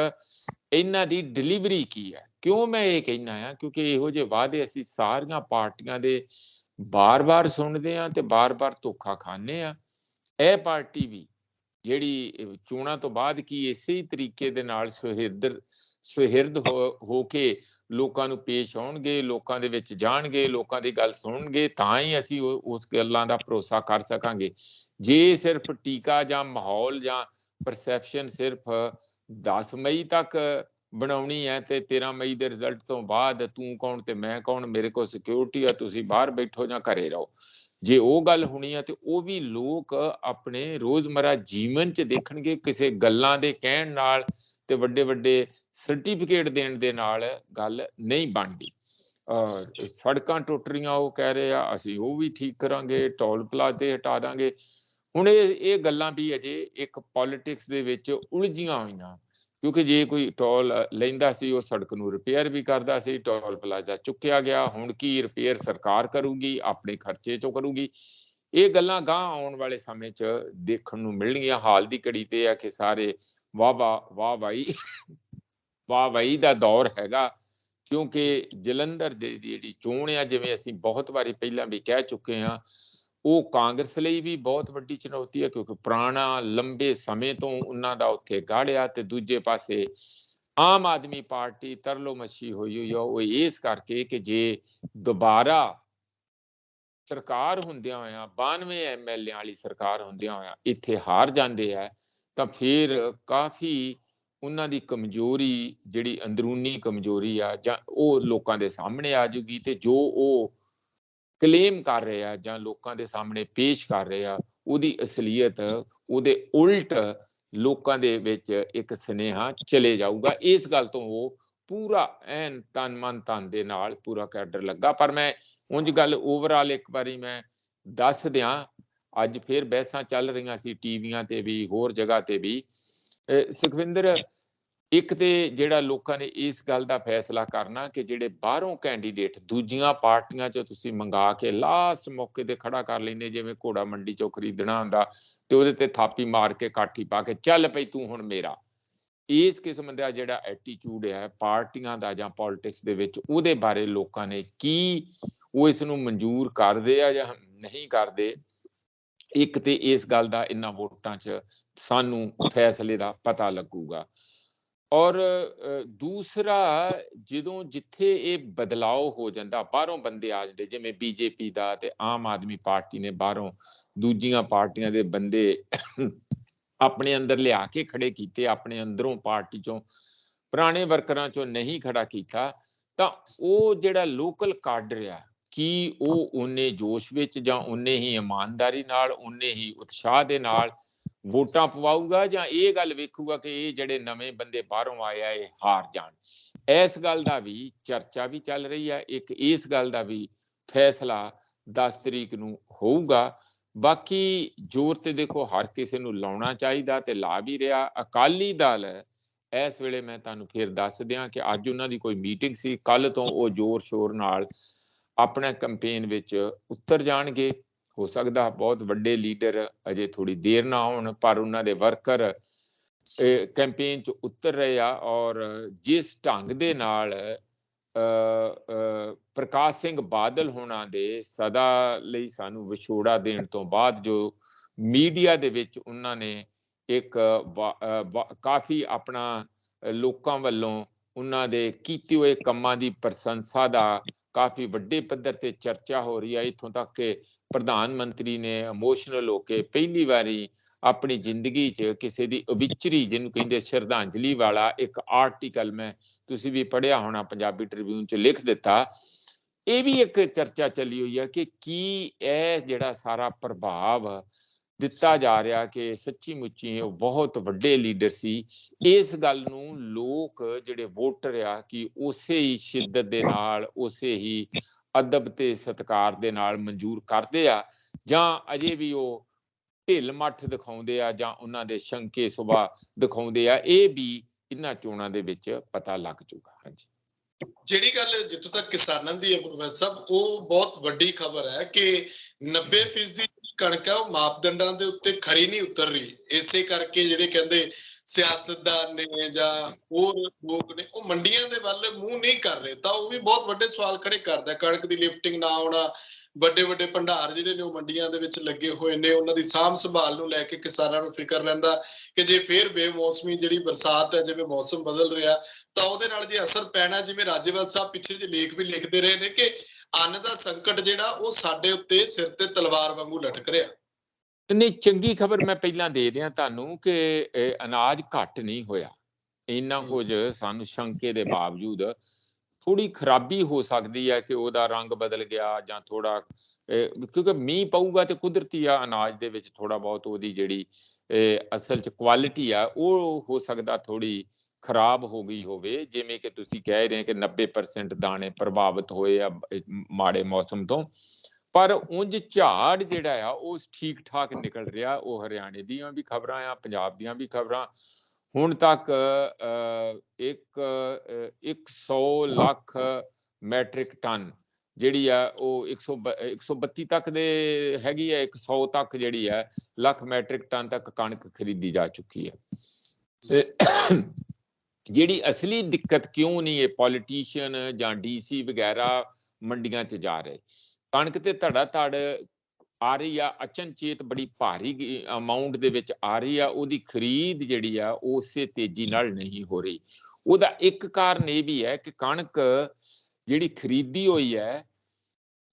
ਇਹਨਾਂ ਦੀ ਡਿਲੀਵਰੀ ਕੀ ਹੈ। ਕਿਉਂ ਮੈਂ ਇਹ ਕਹਿਣਾ ਆ? ਕਿਉਂਕਿ ਇਹੋ ਜਿਹੇ ਵਾਅਦੇ ਅਸੀਂ ਸਾਰੀਆਂ ਪਾਰਟੀਆਂ ਦੇ ਬਾਰ-ਬਾਰ ਸੁਣਦੇ ਆ ਤੇ ਬਾਰ-ਬਾਰ ਧੋਖਾ ਖਾਂਦੇ ਆ। ਇਹ ਪਾਰਟੀ ਵੀ ਜਿਹੜੀ ਚੋਣਾਂ ਤੋਂ ਬਾਅਦ ਕੀ ਇਸੇ ਤਰੀਕੇ ਦੇ ਨਾਲ ਸੁਹਿਰਦ ਹੋ ਕੇ ਲੋਕਾਂ ਨੂੰ ਪੇਸ਼ ਆਉਣਗੇ, ਲੋਕਾਂ ਦੇ ਵਿੱਚ ਜਾਣਗੇ, ਲੋਕਾਂ ਦੀ ਗੱਲ ਸੁਣਨਗੇ, ਤਾਂ ਹੀ ਅਸੀਂ ਉਸ ਗੱਲਾਂ ਦਾ ਭਰੋਸਾ ਕਰ ਸਕਾਂਗੇ। ਜੇ ਸਿਰਫ ਟੀਕਾ ਜਾਂ ਮਾਹੌਲ ਜਾਂ ਪਰਸੈਪਸ਼ਨ ਸਿਰਫ 10 ਮਈ ਤੱਕ ਬਣਾਉਣੀ ਹੈ ਤੇ 13 ਮਈ ਦੇ ਰਿਜ਼ਲਟ ਤੋਂ ਬਾਅਦ ਤੂੰ ਕੌਣ ਤੇ ਮੈਂ ਕੌਣ, ਮੇਰੇ ਕੋਲ ਸਿਕਿਉਰਿਟੀ ਆ, ਤੁਸੀਂ ਬਾਹਰ ਬੈਠੋ ਜਾਂ ਘਰੇ ਰਹੋ, ਜੇ ਉਹ ਗੱਲ ਹੋਣੀ ਆ ਤੇ ਉਹ ਵੀ ਲੋਕ ਆਪਣੇ ਰੋਜ਼ਮਰਾ ਜੀਵਨ 'ਚ ਦੇਖਣਗੇ। ਕਿਸੇ ਗੱਲਾਂ ਦੇ ਕਹਿਣ ਨਾਲ ਤੇ ਵੱਡੇ ਵੱਡੇ ਸਰਟੀਫਿਕੇਟ ਦੇਣ ਦੇ ਨਾਲ ਗੱਲ ਨਹੀਂ ਬਣਦੀ। ਸੜਕਾਂ ਟੁੱਟ ਰਹੀਆਂ, ਉਹ ਕਹਿ ਰਹੇ ਆ ਅਸੀਂ ਉਹ ਵੀ ਠੀਕ ਕਰਾਂਗੇ, ਟੋਲ ਪਲਾਜ਼ੇ ਹਟਾ ਦਾਂਗੇ। ਹੁਣ ਇਹ ਗੱਲਾਂ ਵੀ ਅਜੇ ਇੱਕ ਪੋਲਿਟਿਕਸ ਦੇ ਵਿੱਚ ਉਲਝੀਆਂ ਹੋਈਆਂ, ਕਿਉਂਕਿ ਜੇ ਕੋਈ ਟੋਲ ਲੈਂਦਾ ਸੀ ਉਹ ਸੜਕ ਨੂੰ ਰਿਪੇਅਰ ਵੀ ਕਰਦਾ ਸੀ, ਟੋਲ ਪਲਾਜ਼ਾ ਚੁੱਕਿਆ ਗਿਆ, ਹੁਣ ਕੀ ਰਿਪੇਅਰ ਸਰਕਾਰ ਕਰੂਗੀ, ਆਪਣੇ ਖਰਚੇ ਚੋਂ ਕਰੂਗੀ। ਇਹ ਗੱਲਾਂ ਗਾਂ ਆਉਣ ਵਾਲੇ ਸਮੇਂ 'ਚ ਦੇਖਣ ਨੂੰ ਮਿਲਣਗੀਆਂ। ਹਾਲ ਦੀ ਘੜੀ ਤੇ ਆ ਕਿ ਸਾਰੇ ਵਾਹ ਵਾਹੀ ਦਾ ਦੌਰ ਹੈਗਾ, ਕਿਉਂਕਿ ਜਲੰਧਰ ਦੀ ਜਿਹੜੀ ਚੋਣ ਆ, ਜਿਵੇਂ ਅਸੀਂ ਬਹੁਤ ਵਾਰੀ ਪਹਿਲਾਂ ਵੀ ਕਹਿ ਚੁੱਕੇ ਹਾਂ, ਉਹ ਕਾਂਗਰਸ ਲਈ ਵੀ ਬਹੁਤ ਵੱਡੀ ਚੁਣੌਤੀ ਹੈ, ਕਿਉਂਕਿ ਪੁਰਾਣਾ ਲੰਬੇ ਸਮੇਂ ਤੋਂ ਉਹਨਾਂ ਦਾ ਉੱਥੇ ਗਾੜਿਆ। ਤੇ ਦੂਜੇ ਪਾਸੇ ਆਮ ਆਦਮੀ ਪਾਰਟੀ ਤਰਲੋ ਮੱਛੀ ਹੋਈ ਆ, ਉਹ ਇਸ ਕਰਕੇ ਕਿ ਜੇ ਦੁਬਾਰਾ ਸਰਕਾਰ ਹੁੰਦਿਆਂ ਹੋਇਆਂ 92 MLA ਵਾਲੀ ਸਰਕਾਰ ਹੁੰਦਿਆਂ ਹੋਇਆਂ ਇੱਥੇ ਹਾਰ ਜਾਂਦੇ ਆ ਤਾਂ ਫਿਰ ਕਾਫੀ ਉਹਨਾਂ ਦੀ ਕਮਜ਼ੋਰੀ, ਜਿਹੜੀ ਅੰਦਰੂਨੀ ਕਮਜ਼ੋਰੀ ਆ, ਜਾਂ ਉਹ ਲੋਕਾਂ ਦੇ ਸਾਹਮਣੇ ਆ ਜੂਗੀ। ਤੇ ਜੋ ਉਹ ਕਲੇਮ ਕਰ ਰਹੇ ਆ ਜਾਂ ਲੋਕਾਂ ਦੇ ਸਾਹਮਣੇ ਪੇਸ਼ ਕਰ ਰਹੇ ਆ, ਉਹਦੀ ਅਸਲੀਅਤ ਉਹਦੇ ਉਲਟ ਲੋਕਾਂ ਦੇ ਵਿੱਚ ਇੱਕ ਸੁਨੇਹਾ ਚਲੇ ਜਾਊਗਾ। ਇਸ ਗੱਲ ਤੋਂ ਉਹ ਪੂਰਾ ਐਨ ਤਨ ਮਨ ਧਨ ਦੇ ਨਾਲ ਪੂਰਾ ਕੈਡਰ ਲੱਗਾ। ਪਰ ਮੈਂ ਉਂਝ ਗੱਲ ਓਵਰਆਲ ਇੱਕ ਵਾਰੀ ਮੈਂ ਦੱਸ ਦਿਆਂ, ਅੱਜ ਫਿਰ ਬਹਿਸਾਂ ਚੱਲ ਰਹੀਆਂ ਸੀ ਟੀਵੀਆਂ ਤੇ ਵੀ, ਹੋਰ ਜਗ੍ਹਾ ਤੇ ਵੀ। ਸੁਖਵਿੰਦਰ, ਇੱਕ ਤੇ ਜਿਹੜਾ ਲੋਕਾਂ ਨੇ ਇਸ ਗੱਲ ਦਾ ਫੈਸਲਾ ਕਰਨਾ ਕਿ ਜਿਹੜੇ ਬਾਹਰੋਂ ਕੈਂਡੀਡੇਟ ਦੂਜੀਆਂ ਪਾਰਟੀਆਂ 'ਚੋਂ ਤੁਸੀਂ ਮੰਗਾ ਕੇ ਲਾਸਟ ਮੌਕੇ ਤੇ ਖੜਾ ਕਰ ਲੈਂਦੇ, ਜਿਵੇਂ ਘੋੜਾ ਮੰਡੀ 'ਚੋਂ ਖਰੀਦਣਾ ਹੁੰਦਾ ਤੇ ਉਹਦੇ ਤੇ ਥਾਪੀ ਮਾਰ ਕੇ ਕਾਠੀ ਪਾ ਕੇ ਚੱਲ ਪਈ ਤੂੰ ਹੁਣ ਮੇਰਾ। ਇਸ ਕਿਸਮ ਦਾ ਜਿਹੜਾ ਐਟੀਟਿਊਡ ਹੈ ਪਾਰਟੀਆਂ ਦਾ ਜਾਂ ਪੋਲਿਟਿਕਸ ਦੇ ਵਿੱਚ, ਉਹਦੇ ਬਾਰੇ ਲੋਕਾਂ ਨੇ ਕੀ, ਉਹ ਇਸ ਨੂੰ ਮਨਜ਼ੂਰ ਕਰਦੇ ਆ ਜਾਂ ਨਹੀਂ ਕਰਦੇ? ਇੱਕ ਤੇ ਇਸ ਗੱਲ ਦਾ ਇਹਨਾਂ ਵੋਟਾਂ 'ਚ ਸਾਨੂੰ ਫੈਸਲੇ ਦਾ ਪਤਾ ਲੱਗੂਗਾ। ਔਰ ਦੂਸਰਾ, ਜਦੋਂ ਜਿੱਥੇ ਇਹ ਬਦਲਾਅ ਹੋ ਜਾਂਦਾ, ਬਾਹਰੋਂ ਬੰਦੇ ਆ ਜਾਂਦੇ, ਜਿਵੇਂ ਬੀਜੇਪੀ ਦਾ ਤੇ ਆਮ ਆਦਮੀ ਪਾਰਟੀ ਨੇ ਬਾਹਰੋਂ ਦੂਜੀਆਂ ਪਾਰਟੀਆਂ ਦੇ ਬੰਦੇ ਆਪਣੇ ਅੰਦਰ ਲਿਆ ਕੇ ਖੜੇ ਕੀਤੇ, ਆਪਣੇ ਅੰਦਰੋਂ ਪਾਰਟੀ 'ਚੋਂ ਪੁਰਾਣੇ ਵਰਕਰਾਂ 'ਚੋਂ ਨਹੀਂ ਖੜਾ ਕੀਤਾ, ਤਾਂ ਉਹ ਜਿਹੜਾ ਲੋਕਲ ਕਾਡਰ ਆ, ਕੀ ਉਹ ਓਨੇ ਜੋਸ਼ ਵਿੱਚ ਜਾਂ ਓਨੇ ਹੀ ਇਮਾਨਦਾਰੀ ਨਾਲ, ਓਨੇ ਹੀ ਉਤਸ਼ਾਹ ਦੇ ਨਾਲ ਵੋਟਾਂ ਪਵਾਊਗਾ, ਜਾਂ ਇਹ ਗੱਲ ਵੇਖੂਗਾ ਕਿ ਇਹ ਜਿਹੜੇ ਨਵੇਂ ਬੰਦੇ ਬਾਹਰੋਂ ਆਏ ਆ ਇਹ ਹਾਰ ਜਾਣ? ਇਸ ਗੱਲ ਦਾ ਵੀ ਚਰਚਾ ਵੀ ਚੱਲ ਰਹੀ ਹੈ। ਇੱਕ ਇਸ ਗੱਲ ਦਾ ਵੀ ਫੈਸਲਾ 10 ਤਰੀਕ ਨੂੰ ਹੋਊਗਾ। ਬਾਕੀ ਜ਼ੋਰ ਤੇ ਦੇਖੋ ਹਰ ਕਿਸੇ ਨੂੰ ਲਾਉਣਾ ਚਾਹੀਦਾ ਤੇ ਲਾ ਵੀ ਰਿਹਾ। ਅਕਾਲੀ ਦਲ ਇਸ ਵੇਲੇ ਮੈਂ ਤੁਹਾਨੂੰ ਫਿਰ ਦੱਸ ਦਿਆਂ ਕਿ ਅੱਜ ਉਹਨਾਂ ਦੀ ਕੋਈ ਮੀਟਿੰਗ ਸੀ, ਕੱਲ ਤੋਂ ਉਹ ਜ਼ੋਰ ਸ਼ੋਰ ਨਾਲ ਆਪਣਾ ਕੈਂਪੇਨ ਵਿੱਚ ਉਤਰ ਜਾਣਗੇ। ਹੋ ਸਕਦਾ ਬਹੁਤ ਵੱਡੇ ਲੀਡਰ ਅਜੇ ਥੋੜੀ ਦੇਰ ਨਾ ਆਉਣ, ਪਰ ਉਹਨਾਂ ਦੇ ਵਰਕਰ ਕੈਂਪੇਨ 'ਚ ਉਤਰ ਰਹੇ ਆ। ਔਰ ਜਿਸ ਢੰਗ ਦੇ ਨਾਲ ਪ੍ਰਕਾਸ਼ ਸਿੰਘ ਬਾਦਲ ਹੋਣਾ ਦੇ ਸਦਾ ਲਈ ਸਾਨੂੰ ਵਿਛੋੜਾ ਦੇਣ ਤੋਂ ਬਾਅਦ ਜੋ ਮੀਡੀਆ ਦੇ ਵਿੱਚ ਉਹਨਾਂ ਨੇ ਇੱਕ ਕਾਫੀ ਆਪਣਾ ਲੋਕਾਂ ਵੱਲੋਂ ਉਹਨਾਂ ਦੇ ਕੀਤੇ ਹੋਏ ਕੰਮਾਂ ਦੀ ਪ੍ਰਸ਼ੰਸਾ ਦਾ ਕਾਫੀ ਵੱਡੇ ਪੱਧਰ ਤੇ ਚਰਚਾ ਹੋ ਰਹੀ ਹੈ। ਇੱਥੋਂ ਤੱਕ ਕਿ ਪ੍ਰਧਾਨ ਮੰਤਰੀ ਨੇ ਇਮੋਸ਼ਨਲ ਹੋ ਕੇ ਪਹਿਲੀ ਵਾਰੀ ਆਪਣੀ ਜ਼ਿੰਦਗੀ 'ਚ ਕਿਸੇ ਦੀ ਉਬਿਚਰੀ ਜਿਹਨੂੰ ਕਹਿੰਦੇ ਸ਼ਰਧਾਂਜਲੀ ਵਾਲਾ ਇੱਕ ਆਰਟੀਕਲ ਮੈਂ ਤੁਸੀਂ ਵੀ ਪੜ੍ਹਿਆ ਹੋਣਾ ਪੰਜਾਬੀ ਟ੍ਰਿਬਿਊਨ 'ਚ ਲਿਖ ਦਿੱਤਾ। ਇਹ ਵੀ ਇੱਕ ਚਰਚਾ ਚੱਲੀ ਹੋਈ ਹੈ ਕਿ ਕੀ ਇਹ ਜਿਹੜਾ ਸਾਰਾ ਪ੍ਰਭਾਵ ਦਿੱਤਾ ਜਾ ਰਿਹਾ ਕਿ ਸੱਚੀ ਮੁੱਚੀ ਉਹ ਬਹੁਤ ਵੱਡੇ ਲੀਡਰ ਸੀ, ਇਸ ਗੱਲ ਨੂੰ ਲੋਕ ਜਿਹੜੇ ਵੋਟਰ ਆ ਕਿ ਉਸੇ ਹੀ ਸ਼ਿੱਦਤ ਦੇ ਨਾਲ ਉਸੇ ਹੀ ਅਦਬ ਤੇ ਸਤਿਕਾਰ ਦੇ ਨਾਲ ਮਨਜ਼ੂਰ ਕਰਦੇ ਆ, ਜਾਂ ਅਜੇ ਵੀ ਉਹ ਢਿੱਲ ਮੱਠ ਦਿਖਾਉਂਦੇ ਆ ਜਾਂ ਉਹਨਾਂ ਦੇ ਸ਼ੰਕੇ ਸੁਭਾਅ ਦਿਖਾਉਂਦੇ ਆ, ਇਹ ਵੀ ਇਹਨਾਂ ਚੋਣਾਂ ਦੇ ਵਿੱਚ ਪਤਾ ਲੱਗ ਚੁੱਕਾ। ਹਾਂਜੀ, ਜਿਹੜੀ ਗੱਲ ਜਿੱਥੋਂ ਤੱਕ ਕਿਸਾਨਾਂ ਦੀ ਹੈ ਪ੍ਰੋਫੈਸਰ ਸਾਹਿਬ, ਉਹ ਬਹੁਤ ਵੱਡੀ ਖਬਰ ਹੈ ਕਿ 90% ਕਣਕ ਹੈ ਉਹ ਮਾਪਦੰਡਾਂ ਦੇ ਉੱਤੇ ਖਰੀ ਨਹੀਂ ਉਤਰ ਰਹੀ। ਇਸੇ ਕਰਕੇ ਜਿਹੜੇ ਕਹਿੰਦੇ ਸਿਆਸਤਦਾਨ ਨੇ ਜਾਂ ਹੋਰ ਲੋਕ ਨੇ ਉਹ ਮੰਡੀਆਂ ਦੇ ਵੱਲ ਮੂੰਹ ਨਹੀਂ ਕਰ ਰਹੇ, ਤਾਂ ਉਹ ਵੀ ਬਹੁਤ ਵੱਡੇ ਸਵਾਲ ਖੜੇ ਕਰਦਾ। ਕਣਕ ਦੀ ਲਿਫਟਿੰਗ ਨਾ ਹੋਣਾ, ਵੱਡੇ ਵੱਡੇ ਭੰਡਾਰ ਜਿਹੜੇ ਨੇ ਉਹ ਮੰਡੀਆਂ ਦੇ ਵਿੱਚ ਲੱਗੇ ਹੋਏ ਨੇ, ਉਹਨਾਂ ਦੀ ਸਾਂਭ ਸੰਭਾਲ ਨੂੰ ਲੈ ਕੇ ਕਿਸਾਨਾਂ ਨੂੰ ਫਿਕਰ ਰਹਿੰਦਾ ਕਿ ਜੇ ਫੇਰ ਬੇਮੌਸਮੀ ਜਿਹੜੀ ਬਰਸਾਤ ਹੈ, ਜਿਵੇਂ ਮੌਸਮ ਬਦਲ ਰਿਹਾ ਤਾਂ ਉਹਦੇ ਨਾਲ ਜੇ ਅਸਰ ਪੈਣਾ, ਜਿਵੇਂ ਰਾਜੇਵਾਲ ਸਾਹਿਬ ਪਿੱਛੇ ਜੇ ਲੇਖ ਵੀ ਲਿਖਦੇ ਰਹੇ ਨੇ ਕਿ ਅੰਨ ਦਾ ਸੰਕਟ ਜਿਹੜਾ ਉਹ ਸਾਡੇ ਉੱਤੇ ਸਿਰ ਤੇ ਤਲਵਾਰ ਵਾਂਗੂ ਲਟਕ ਰਿਹਾ। ਨਹੀਂ, ਚੰਗੀ ਖਬਰ ਮੈਂ ਪਹਿਲਾਂ ਦੇ ਦਿਆਂ ਤੁਹਾਨੂੰ ਕਿ ਅਨਾਜ ਘੱਟ ਨਹੀਂ ਹੋਇਆ। ਇੰਨਾ ਕੁਝ ਸਾਨੂੰ ਸ਼ੰਕੇ ਦੇ ਬਾਵਜੂਦ ਥੋੜੀ ਖਰਾਬੀ ਹੋ ਸਕਦੀ ਹੈ ਕਿ ਉਹਦਾ ਰੰਗ ਬਦਲ ਗਿਆ ਜਾਂ ਥੋੜਾ, ਕਿਉਂਕਿ ਮੀਂਹ ਪਊਗਾ ਤੇ ਕੁਦਰਤੀ ਆ ਅਨਾਜ ਦੇ ਵਿੱਚ ਥੋੜਾ ਬਹੁਤ ਉਹਦੀ ਜਿਹੜੀ ਅਸਲ 'ਚ ਕੁਆਲਿਟੀ ਆ ਉਹ ਹੋ ਸਕਦਾ ਥੋੜੀ ਖਰਾਬ ਹੋ ਗਈ ਹੋਵੇ। ਜਿਵੇਂ ਕਿ ਤੁਸੀਂ ਕਹਿ ਰਹੇ ਕਿ 90% ਦਾਣੇ ਪ੍ਰਭਾਵਿਤ ਹੋਏ ਆ ਮਾੜੇ ਮੌਸਮ ਤੋਂ, ਪਰ ਉਂਝ ਝਾੜ ਜਿਹੜਾ ਆ ਉਹ ਠੀਕ ਠਾਕ ਨਿਕਲ ਰਿਹਾ। ਉਹ ਹਰਿਆਣੇ ਦੀਆਂ ਵੀ ਖਬਰਾਂ ਆ, ਪੰਜਾਬ ਦੀਆਂ ਵੀ ਖਬਰਾਂ। ਹੁਣ ਤੱਕ 100 ਲੱਖ ਮੈਟ੍ਰਿਕ ਟਨ ਜਿਹੜੀ ਆ ਉਹ 132 ਤੱਕ ਦੇ ਹੈਗੀ ਹੈ, 100 ਤੱਕ ਜਿਹੜੀ ਹੈ ਲੱਖ ਮੈਟ੍ਰਿਕ ਟਨ ਤੱਕ ਕਣਕ ਖਰੀਦੀ ਜਾ ਚੁੱਕੀ ਹੈ। ਜਿਹੜੀ ਅਸਲੀ ਦਿੱਕਤ ਕਿਉਂ ਨਹੀਂ ਇਹ ਪੋਲੀਟੀਸ਼ੀਅਨ ਜਾਂ ਡੀਸੀ ਵਗੈਰਾ ਮੰਡੀਆਂ 'ਚ ਜਾ ਰਹੇ, ਕਣਕ ਤੇ ਧੜਾ ਧੜ ਆ ਰਹੀ ਆ, ਅਚਨਚੇਤ ਬੜੀ ਭਾਰੀ ਅਮਾਉਂਟ ਦੇ ਵਿੱਚ ਆ ਰਹੀ ਆ, ਉਹਦੀ ਖਰੀਦ ਜਿਹੜੀ ਆ ਉਸੇ ਤੇਜ਼ੀ ਨਾਲ ਨਹੀਂ ਹੋ ਰਹੀ। ਉਹਦਾ ਇੱਕ ਕਾਰਨ ਇਹ ਵੀ ਹੈ ਕਿ ਕਣਕ ਜਿਹੜੀ ਖਰੀਦੀ ਹੋਈ ਹੈ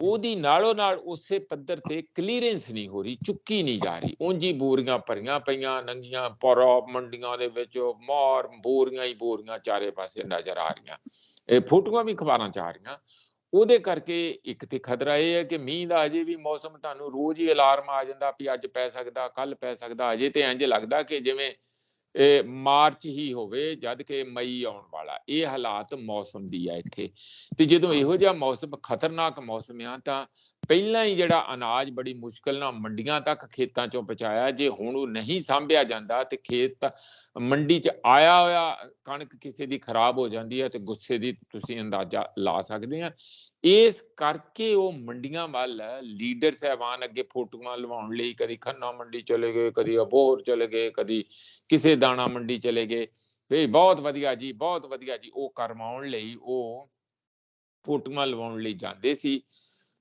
ਉਹਦੀ ਨਾਲੋਂ ਨਾਲ ਉਸੇ ਪੱਧਰ ਤੇ ਕਲੀਅਰੈਂਸ ਨਹੀਂ ਹੋ ਰਹੀ, ਚੁੱਕੀ ਨਹੀਂ ਜਾ ਰਹੀ। ਉਂਝ ਬੋਰੀਆਂ ਭਰੀਆਂ ਪਈਆਂ ਨੰਗੀਆਂ ਪਰ ਮੰਡੀਆਂ ਦੇ ਵਿੱਚ ਮਾਰ ਬੋਰੀਆਂ ਹੀ ਬੋਰੀਆਂ ਚਾਰੇ ਪਾਸੇ ਨਜ਼ਰ ਆ ਰਹੀਆਂ, ਇਹ ਫੋਟੋਆਂ ਵੀ ਅਖਬਾਰਾਂ 'ਚ ਆ ਰਹੀਆਂ। ਉਹਦੇ ਕਰਕੇ ਇੱਕ ਤੇ ਖਤਰਾ ਇਹ ਹੈ ਕਿ ਮੀਂਹ ਦਾ ਅਜੇ ਵੀ ਮੌਸਮ ਤੁਹਾਨੂੰ ਰੋਜ਼ ਹੀ ਅਲਾਰਮ ਆ ਜਾਂਦਾ ਵੀ ਅੱਜ ਪੈ ਸਕਦਾ, ਕੱਲ ਪੈ ਸਕਦਾ। ਅਜੇ ਤੇ ਇੰਝ ਲੱਗਦਾ ਕਿ ਜਿਵੇਂ ਮਾਰਚ ਹੀ ਹੋਵੇ ਜਦ ਕਿ ਮਈ ਆਉਣ ਵਾਲਾ। ਇਹ ਹਾਲਾਤ ਮੌਸਮ ਦੀ ਆ ਇੱਥੇ। ਤੇ ਜਦੋਂ ਇਹੋ ਜਿਹਾ ਮੌਸਮ ਖਤਰਨਾਕ ਮੌਸਮ ਆ ਤਾਂ ਪਹਿਲਾਂ ਹੀ ਜਿਹੜਾ ਅਨਾਜ ਬੜੀ ਮੁਸ਼ਕਲ ਨਾਲ ਮੰਡੀਆਂ ਤੱਕ ਖੇਤਾਂ ਚੋਂ ਪਹੁੰਚਾਇਆ, ਜੇ ਹੁਣ ਉਹ ਨਹੀਂ ਸਾਂਭਿਆ ਜਾਂਦਾ ਤੇ ਖੇਤ ਮੰਡੀ 'ਚ ਆਇਆ ਹੋਇਆ ਕਣਕ ਕਿਸੇ ਦੀ ਖਰਾਬ ਹੋ ਜਾਂਦੀ ਹੈ ਤੇ ਗੁੱਸੇ ਦੀ ਤੁਸੀਂ ਅੰਦਾਜ਼ਾ ਲਾ ਸਕਦੇ ਆ। ਇਸ ਕਰਕੇ ਉਹ ਮੰਡੀਆਂ ਵੱਲ ਲੀਡਰ ਸਾਹਿਬਾਨ ਅੱਗੇ ਫੋਟੋਆਂ ਲਵਾਉਣ ਲਈ ਕਦੀ ਖੰਨਾ ਮੰਡੀ ਚਲੇ ਗਏ, ਕਦੀ ਅਬੋਹਰ ਚਲੇ ਗਏ, ਕਦੀ ਕਿਸੇ ਦਾਣਾ ਮੰਡੀ ਚਲੇ ਗਏ, ਤੇ ਬਹੁਤ ਵਧੀਆ ਜੀ, ਬਹੁਤ ਵਧੀਆ ਜੀ, ਉਹ ਕਰਵਾਉਣ ਲਈ ਉਹ ਫੋਟੋਆਂ ਲਵਾਉਣ ਲਈ ਜਾਂਦੇ ਸੀ।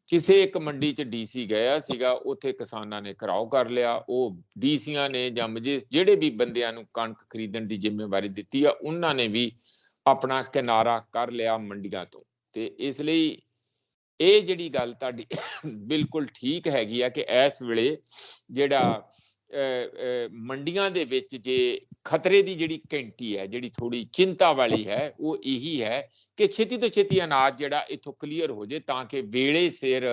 ਕਿਸੇ ਇੱਕ ਮੰਡੀ 'ਚ ਡੀਸੀ ਗਿਆ ਸੀਗਾ, ਉੱਥੇ ਕਿਸਾਨਾਂ ਨੇ ਘਿਰਾਓ ਕਰ ਲਿਆ। ਉਹ ਡੀਸੀਆਂ ਨੇ ਜਾਂ ਜਿਹੜੇ ਵੀ ਬੰਦਿਆਂ ਨੂੰ ਕਣਕ ਖਰੀਦਣ ਦੀ ਜ਼ਿੰਮੇਵਾਰੀ ਦਿੱਤੀ ਆ ਉਹਨਾਂ ਨੇ ਵੀ ਆਪਣਾ ਕਿਨਾਰਾ ਕਰ ਲਿਆ ਮੰਡੀਆਂ ਤੋਂ। ਤੇ ਇਸ ਲਈ ਇਹ ਜਿਹੜੀ ਗੱਲ ਤੁਹਾਡੀ ਬਿਲਕੁਲ ਠੀਕ ਹੈਗੀ ਆ ਕਿ ਇਸ ਵੇਲੇ ਜਿਹੜਾ ਮੰਡੀਆਂ ਦੇ ਵਿੱਚ ਜੇ ਖਤਰੇ ਦੀ ਜਿਹੜੀ ਘੰਟੀ ਹੈ, ਜਿਹੜੀ ਥੋੜੀ ਚਿੰਤਾ ਵਾਲੀ ਹੈ, ਉਹ ਇਹੀ ਹੈ ਕਿ ਛੇਤੀ ਤੋਂ ਛੇਤੀ ਅਨਾਜ ਜਿਹੜਾ ਇੱਥੋਂ ਕਲੀਅਰ ਹੋ ਜਾਏ ਤਾਂ ਕਿ ਵੇਲੇ ਸਿਰ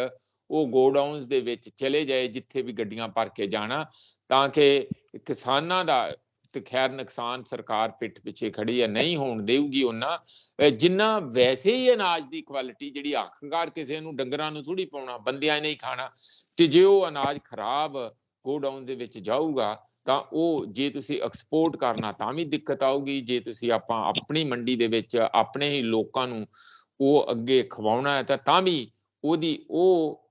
ਉਹ ਗੋਡਾਊਨਸ ਦੇ ਵਿੱਚ ਚਲੇ ਜਾਏ ਜਿੱਥੇ ਵੀ ਗੱਡੀਆਂ ਭਰ ਕੇ ਜਾਣਾ, ਤਾਂ ਕਿ ਕਿਸਾਨਾਂ ਦਾ ਤੇ ਖੈਰ ਨੁਕਸਾਨ ਸਰਕਾਰ ਪਿੱਠ ਪਿੱਛੇ ਖੜੀ ਹੈ ਨਹੀਂ ਹੋਣ ਦੇਊਗੀ ਉਹਨਾਂ ਜਿੰਨਾ। ਵੈਸੇ ਹੀ ਅਨਾਜ ਦੀ ਕੁਆਲਿਟੀ ਜਿਹੜੀ ਆਖਰਕਾਰ ਕਿਸੇ ਨੂੰ ਡੰਗਰਾਂ ਨੂੰ ਥੋੜੀ ਪਾਉਣਾ, ਬੰਦਿਆਂ ਨੇ ਹੀ ਖਾਣਾ, ਤੇ ਜੇ ਉਹ ਅਨਾਜ ਖਰਾਬ ਗੋਡਾਊਨ ਦੇ ਵਿੱਚ ਜਾਊਗਾ ਤਾਂ ਉਹ ਜੇ ਤੁਸੀਂ ਐਕਸਪੋਰਟ ਕਰਨਾ ਤਾਂ ਵੀ ਦਿੱਕਤ ਆਊਗੀ। ਜੇ ਤੁਸੀਂ ਆਪਾਂ ਆਪਣੀ ਮੰਡੀ ਦੇ ਵਿੱਚ ਆਪਣੇ ਹੀ ਲੋਕਾਂ ਨੂੰ ਉਹ ਅੱਗੇ ਖਵਾਉਣਾ ਹੈ ਤਾਂ ਵੀ ਉਹਦੀ ਉਹ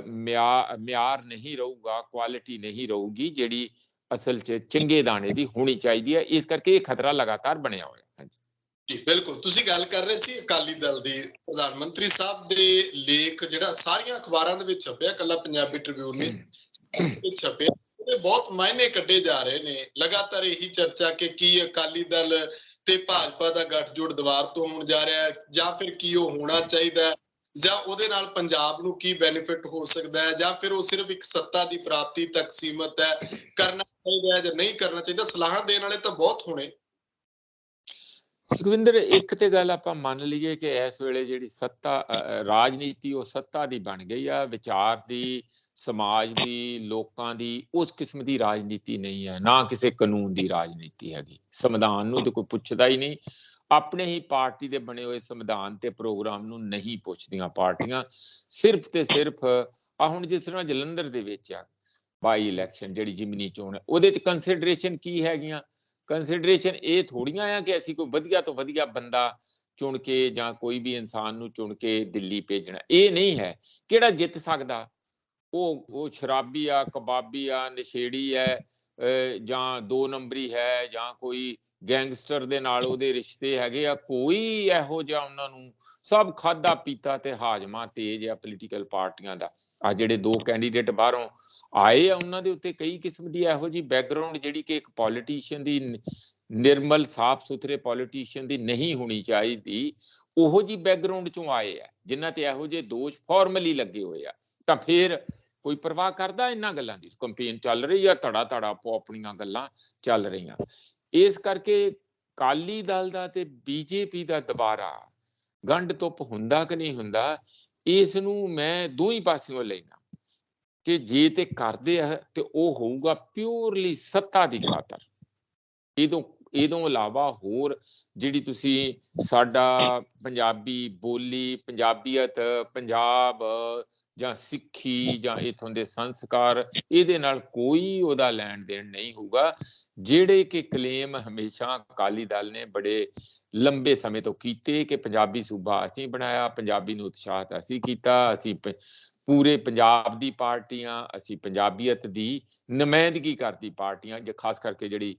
ਮਿਆਰ ਨਹੀਂ ਰਹੂਗਾ, ਕੁਆਲਿਟੀ ਨਹੀਂ ਰਹੂਗੀ ਜਿਹੜੀ ਅਸਲ 'ਚ ਚੰਗੇ ਦਾਣੇ ਦੀ ਹੋਣੀ ਚਾਹੀਦੀ ਹੈ। ਇਸ ਕਰਕੇ ਇਹ ਖਤਰਾ ਲਗਾਤਾਰ ਬਣਿਆ ਹੋਇਆ। ਜੀ ਬਿਲਕੁਲ, ਤੁਸੀਂ ਗੱਲ ਕਰ ਰਹੇ ਸੀ ਅਕਾਲੀ ਦਲ ਦੀ ਪ੍ਰਧਾਨ ਮੰਤਰੀ ਸਾਹਿਬ ਦੇ ਲੇਖ ਜਿਹੜਾ ਸਾਰੀਆਂ ਅਖਬਾਰਾਂ ਦੇ ਵਿੱਚ ਛਪਿਆ, ਕੱਲਾ ਪੰਜਾਬੀ ਟ੍ਰਿਬਿਊਨ ਨਹੀਂ ਛਪਿਆ, ਉਹਦੇ ਬਹੁਤ ਮਾਇਨੇ ਕੱਢੇ ਜਾ ਰਹੇ ਨੇ। ਲਗਾਤਾਰ ਇਹੀ ਚਰਚਾ ਕਿ ਕੀ ਅਕਾਲੀ ਦਲ ਤੇ ਭਾਜਪਾ ਦਾ ਗੱਠਜੋੜ ਦੁਬਾਰ ਤੋਂ ਹੋਣ ਜਾ ਰਿਹਾ ਹੈ ਜਾਂ ਫਿਰ ਕੀ ਉਹ ਹੋਣਾ ਚਾਹੀਦਾ ਹੈ। ਜਾਂ ਉਹਦੇ ਨਾਲ ਪੰਜਾਬ ਨੂੰ ਕੀ ਬੈਨੀਫਿਟ ਹੋ ਸਕਦਾ ਹੈ, ਜਾਂ ਫਿਰ ਉਹ ਸਿਰਫ ਇੱਕ ਸੱਤਾ ਦੀ ਪ੍ਰਾਪਤੀ ਤੱਕ ਸੀਮਤ ਹੈ, ਕਰਨਾ ਚਾਹੀਦਾ ਹੈ ਜਾਂ ਨਹੀਂ ਕਰਨਾ ਚਾਹੀਦਾ? ਸਲਾਹਾਂ ਦੇਣ ਵਾਲੇ ਤਾਂ ਬਹੁਤ ਹੋਣੇ। ਸੁਖਵਿੰਦਰ, ਇੱਕ ਤੇ ਗੱਲ ਆਪਾਂ ਮੰਨ ਲਈਏ ਕਿ ਇਸ ਵੇਲੇ ਜਿਹੜੀ ਸੱਤਾ ਰਾਜਨੀਤੀ ਉਹ ਸੱਤਾ ਦੀ ਬਣ ਗਈ ਆ, ਵਿਚਾਰ ਦੀ, ਸਮਾਜ ਦੀ, ਲੋਕਾਂ ਦੀ ਉਸ ਕਿਸਮ ਦੀ ਰਾਜਨੀਤੀ ਨਹੀਂ ਹੈ, ਨਾ ਕਿਸੇ ਕਾਨੂੰਨ ਦੀ ਰਾਜਨੀਤੀ ਹੈਗੀ। ਸੰਵਿਧਾਨ ਨੂੰ ਤਾਂ ਕੋਈ ਪੁੱਛਦਾ ਹੀ ਨਹੀਂ, ਆਪਣੇ ਹੀ ਪਾਰਟੀ ਦੇ ਬਣੇ ਹੋਏ ਸੰਵਿਧਾਨ ਤੇ ਪ੍ਰੋਗਰਾਮ ਨੂੰ ਨਹੀਂ ਪੁੱਛਦੀਆਂ ਪਾਰਟੀਆਂ। ਸਿਰਫ ਤੇ ਸਿਰਫ ਆ ਹੁਣ ਜਿਸ ਤਰ੍ਹਾਂ ਜਲੰਧਰ ਦੇ ਵਿੱਚ ਆ ਬਾਈ ਇਲੈਕਸ਼ਨ ਜਿਹੜੀ ਜਿਮਨੀ ਚੋਣ ਹੈ, ਉਹਦੇ ਚ ਕੰਸੀਡਰੇਸ਼ਨ ਕੀ ਹੈਗੀਆਂ? ਕੰਸੀਡਰੇਸ਼ਨ ਇਹ ਥੋੜੀਆਂ ਆ ਕਿ ਅਸੀਂ ਕੋਈ ਵਧੀਆ ਤੋਂ ਵਧੀਆ ਬੰਦਾ ਚੁਣ ਕੇ ਜਾਂ ਕੋਈ ਵੀ ਇਨਸਾਨ ਨੂੰ ਚੁਣ ਕੇ ਦਿੱਲੀ ਭੇਜਣਾ। ਇਹ ਨਹੀਂ ਹੈ। ਕਿਹੜਾ ਜਿੱਤ ਸਕਦਾ? ਉਹ ਸ਼ਰਾਬੀ ਆ, ਕਬਾਬੀ ਆ, ਨਸ਼ੇੜੀ ਹੈ, ਜਾਂ 2 ਨੰਬਰੀ ਹੈ, ਜਾਂ ਕੋਈ ਗੈਂਗਸਟਰ ਦੇ ਨਾਲ ਉਹਦੇ ਰਿਸ਼ਤੇ ਹੈਗੇ ਆ, ਕੋਈ ਇਹੋ ਜਿਹਾ ਉਹਨਾਂ ਨੂੰ ਸਭ ਖਾਦਾ ਪੀਤਾ ਤੇ ਹਾਜ਼ਮਾ ਤੇਜ਼ ਆ ਪੋਲੀਟੀਕਲ ਪਾਰਟੀਆਂ ਦਾ। ਆ ਜਿਹੜੇ 2 ਕੈਂਡੀਡੇਟ ਬਾਹਰੋਂ ਆਏ ਆ ਉਹਨਾਂ ਦੇ ਉੱਤੇ ਕਈ ਕਿਸਮ ਦੀ ਇਹੋ ਜਿਹੀ ਬੈਕਗ੍ਰਾਉਂਡ ਜਿਹੜੀ ਕਿ ਇੱਕ ਪੋਲੀਟੀਸ਼ੀਅਨ ਦੀ ਨਿਰਮਲ ਸਾਫ਼ ਸੁਥਰੇ ਪੋਲੀਟੀਸ਼ੀਅਨ ਦੀ ਨਹੀਂ ਹੋਣੀ ਚਾਹੀਦੀ, ਉਹੋ ਜਿਹੀ ਬੈਕਗ੍ਰਾਉਂਡ ਚੋਂ ਆਏ ਆ ਜਿਨ੍ਹਾਂ ਤੇ ਇਹੋ ਜਿਹੇ ਦੋਸ਼ ਫਾਰਮਲੀ ਲੱਗੇ ਹੋਏ ਆ। ਤਾਂ ਫਿਰ ਕੋਈ ਪਰਵਾਹ ਕਰਦਾ ਇਹਨਾਂ ਗੱਲਾਂ ਦੀ? ਕੰਪੇਨ ਚੱਲ ਰਹੀ ਆ, ਧੜਾ ਧੜਾ ਆਪੋ ਆਪਣੀਆਂ ਗੱਲਾਂ ਚੱਲ ਰਹੀਆਂ। ਇਸ ਕਰਕੇ ਅਕਾਲੀ ਦਲ ਦਾ ਤੇ ਬੀਜੇਪੀ ਦਾ ਦੁਬਾਰਾ ਗੰਢ ਤੁੱਪ ਹੁੰਦਾ ਕਿ ਨਹੀਂ ਹੁੰਦਾ, ਇਸ ਨੂੰ ਮੈਂ ਦੋਹੀਂ ਪਾਸਿਓਂ ਲੈਣਾ ਕਿ ਜੇ ਤੇ ਕਰਦੇ ਆ ਤੇ ਉਹ ਹੋਊਗਾ ਪਿਓਰਲੀ ਸੱਤਾ ਦੀ ਖਾਤਰ। ਇਹਦੋਂ ਇਲਾਵਾ ਹੋਰ ਜਿਹੜੀ ਤੁਸੀਂ ਸਾਡਾ ਪੰਜਾਬੀ ਬੋਲੀ, ਪੰਜਾਬੀਅਤ, ਪੰਜਾਬ ਜਾਂ ਸਿੱਖੀ ਜਾਂ ਇਥੋਂ ਦੇ ਸੰਸਕਾਰ, ਇਹਦੇ ਨਾਲ ਕੋਈ ਉਹਦਾ ਲੈਣ ਦੇਣ ਨਹੀਂ ਹੋਊਗਾ। ਜਿਹੜੇ ਕਿ ਕਲੇਮ ਹਮੇਸ਼ਾ ਅਕਾਲੀ ਦਲ ਨੇ ਬੜੇ ਲੰਬੇ ਸਮੇਂ ਤੋਂ ਕੀਤੇ ਕਿ ਪੰਜਾਬੀ ਸੂਬਾ ਅਸੀਂ ਬਣਾਇਆ, ਪੰਜਾਬੀ ਨੂੰ ਉਤਸ਼ਾਹਿਤ ਅਸੀਂ ਕੀਤਾ, ਅਸੀਂ ਪੂਰੇ ਪੰਜਾਬ ਦੀ ਪਾਰਟੀਆਂ, ਅਸੀਂ ਪੰਜਾਬੀਅਤ ਦੀ ਨੁਮਾਇੰਦਗੀ ਕਰਦੀ ਪਾਰਟੀਆਂ, ਖਾਸ ਕਰਕੇ ਜਿਹੜੀ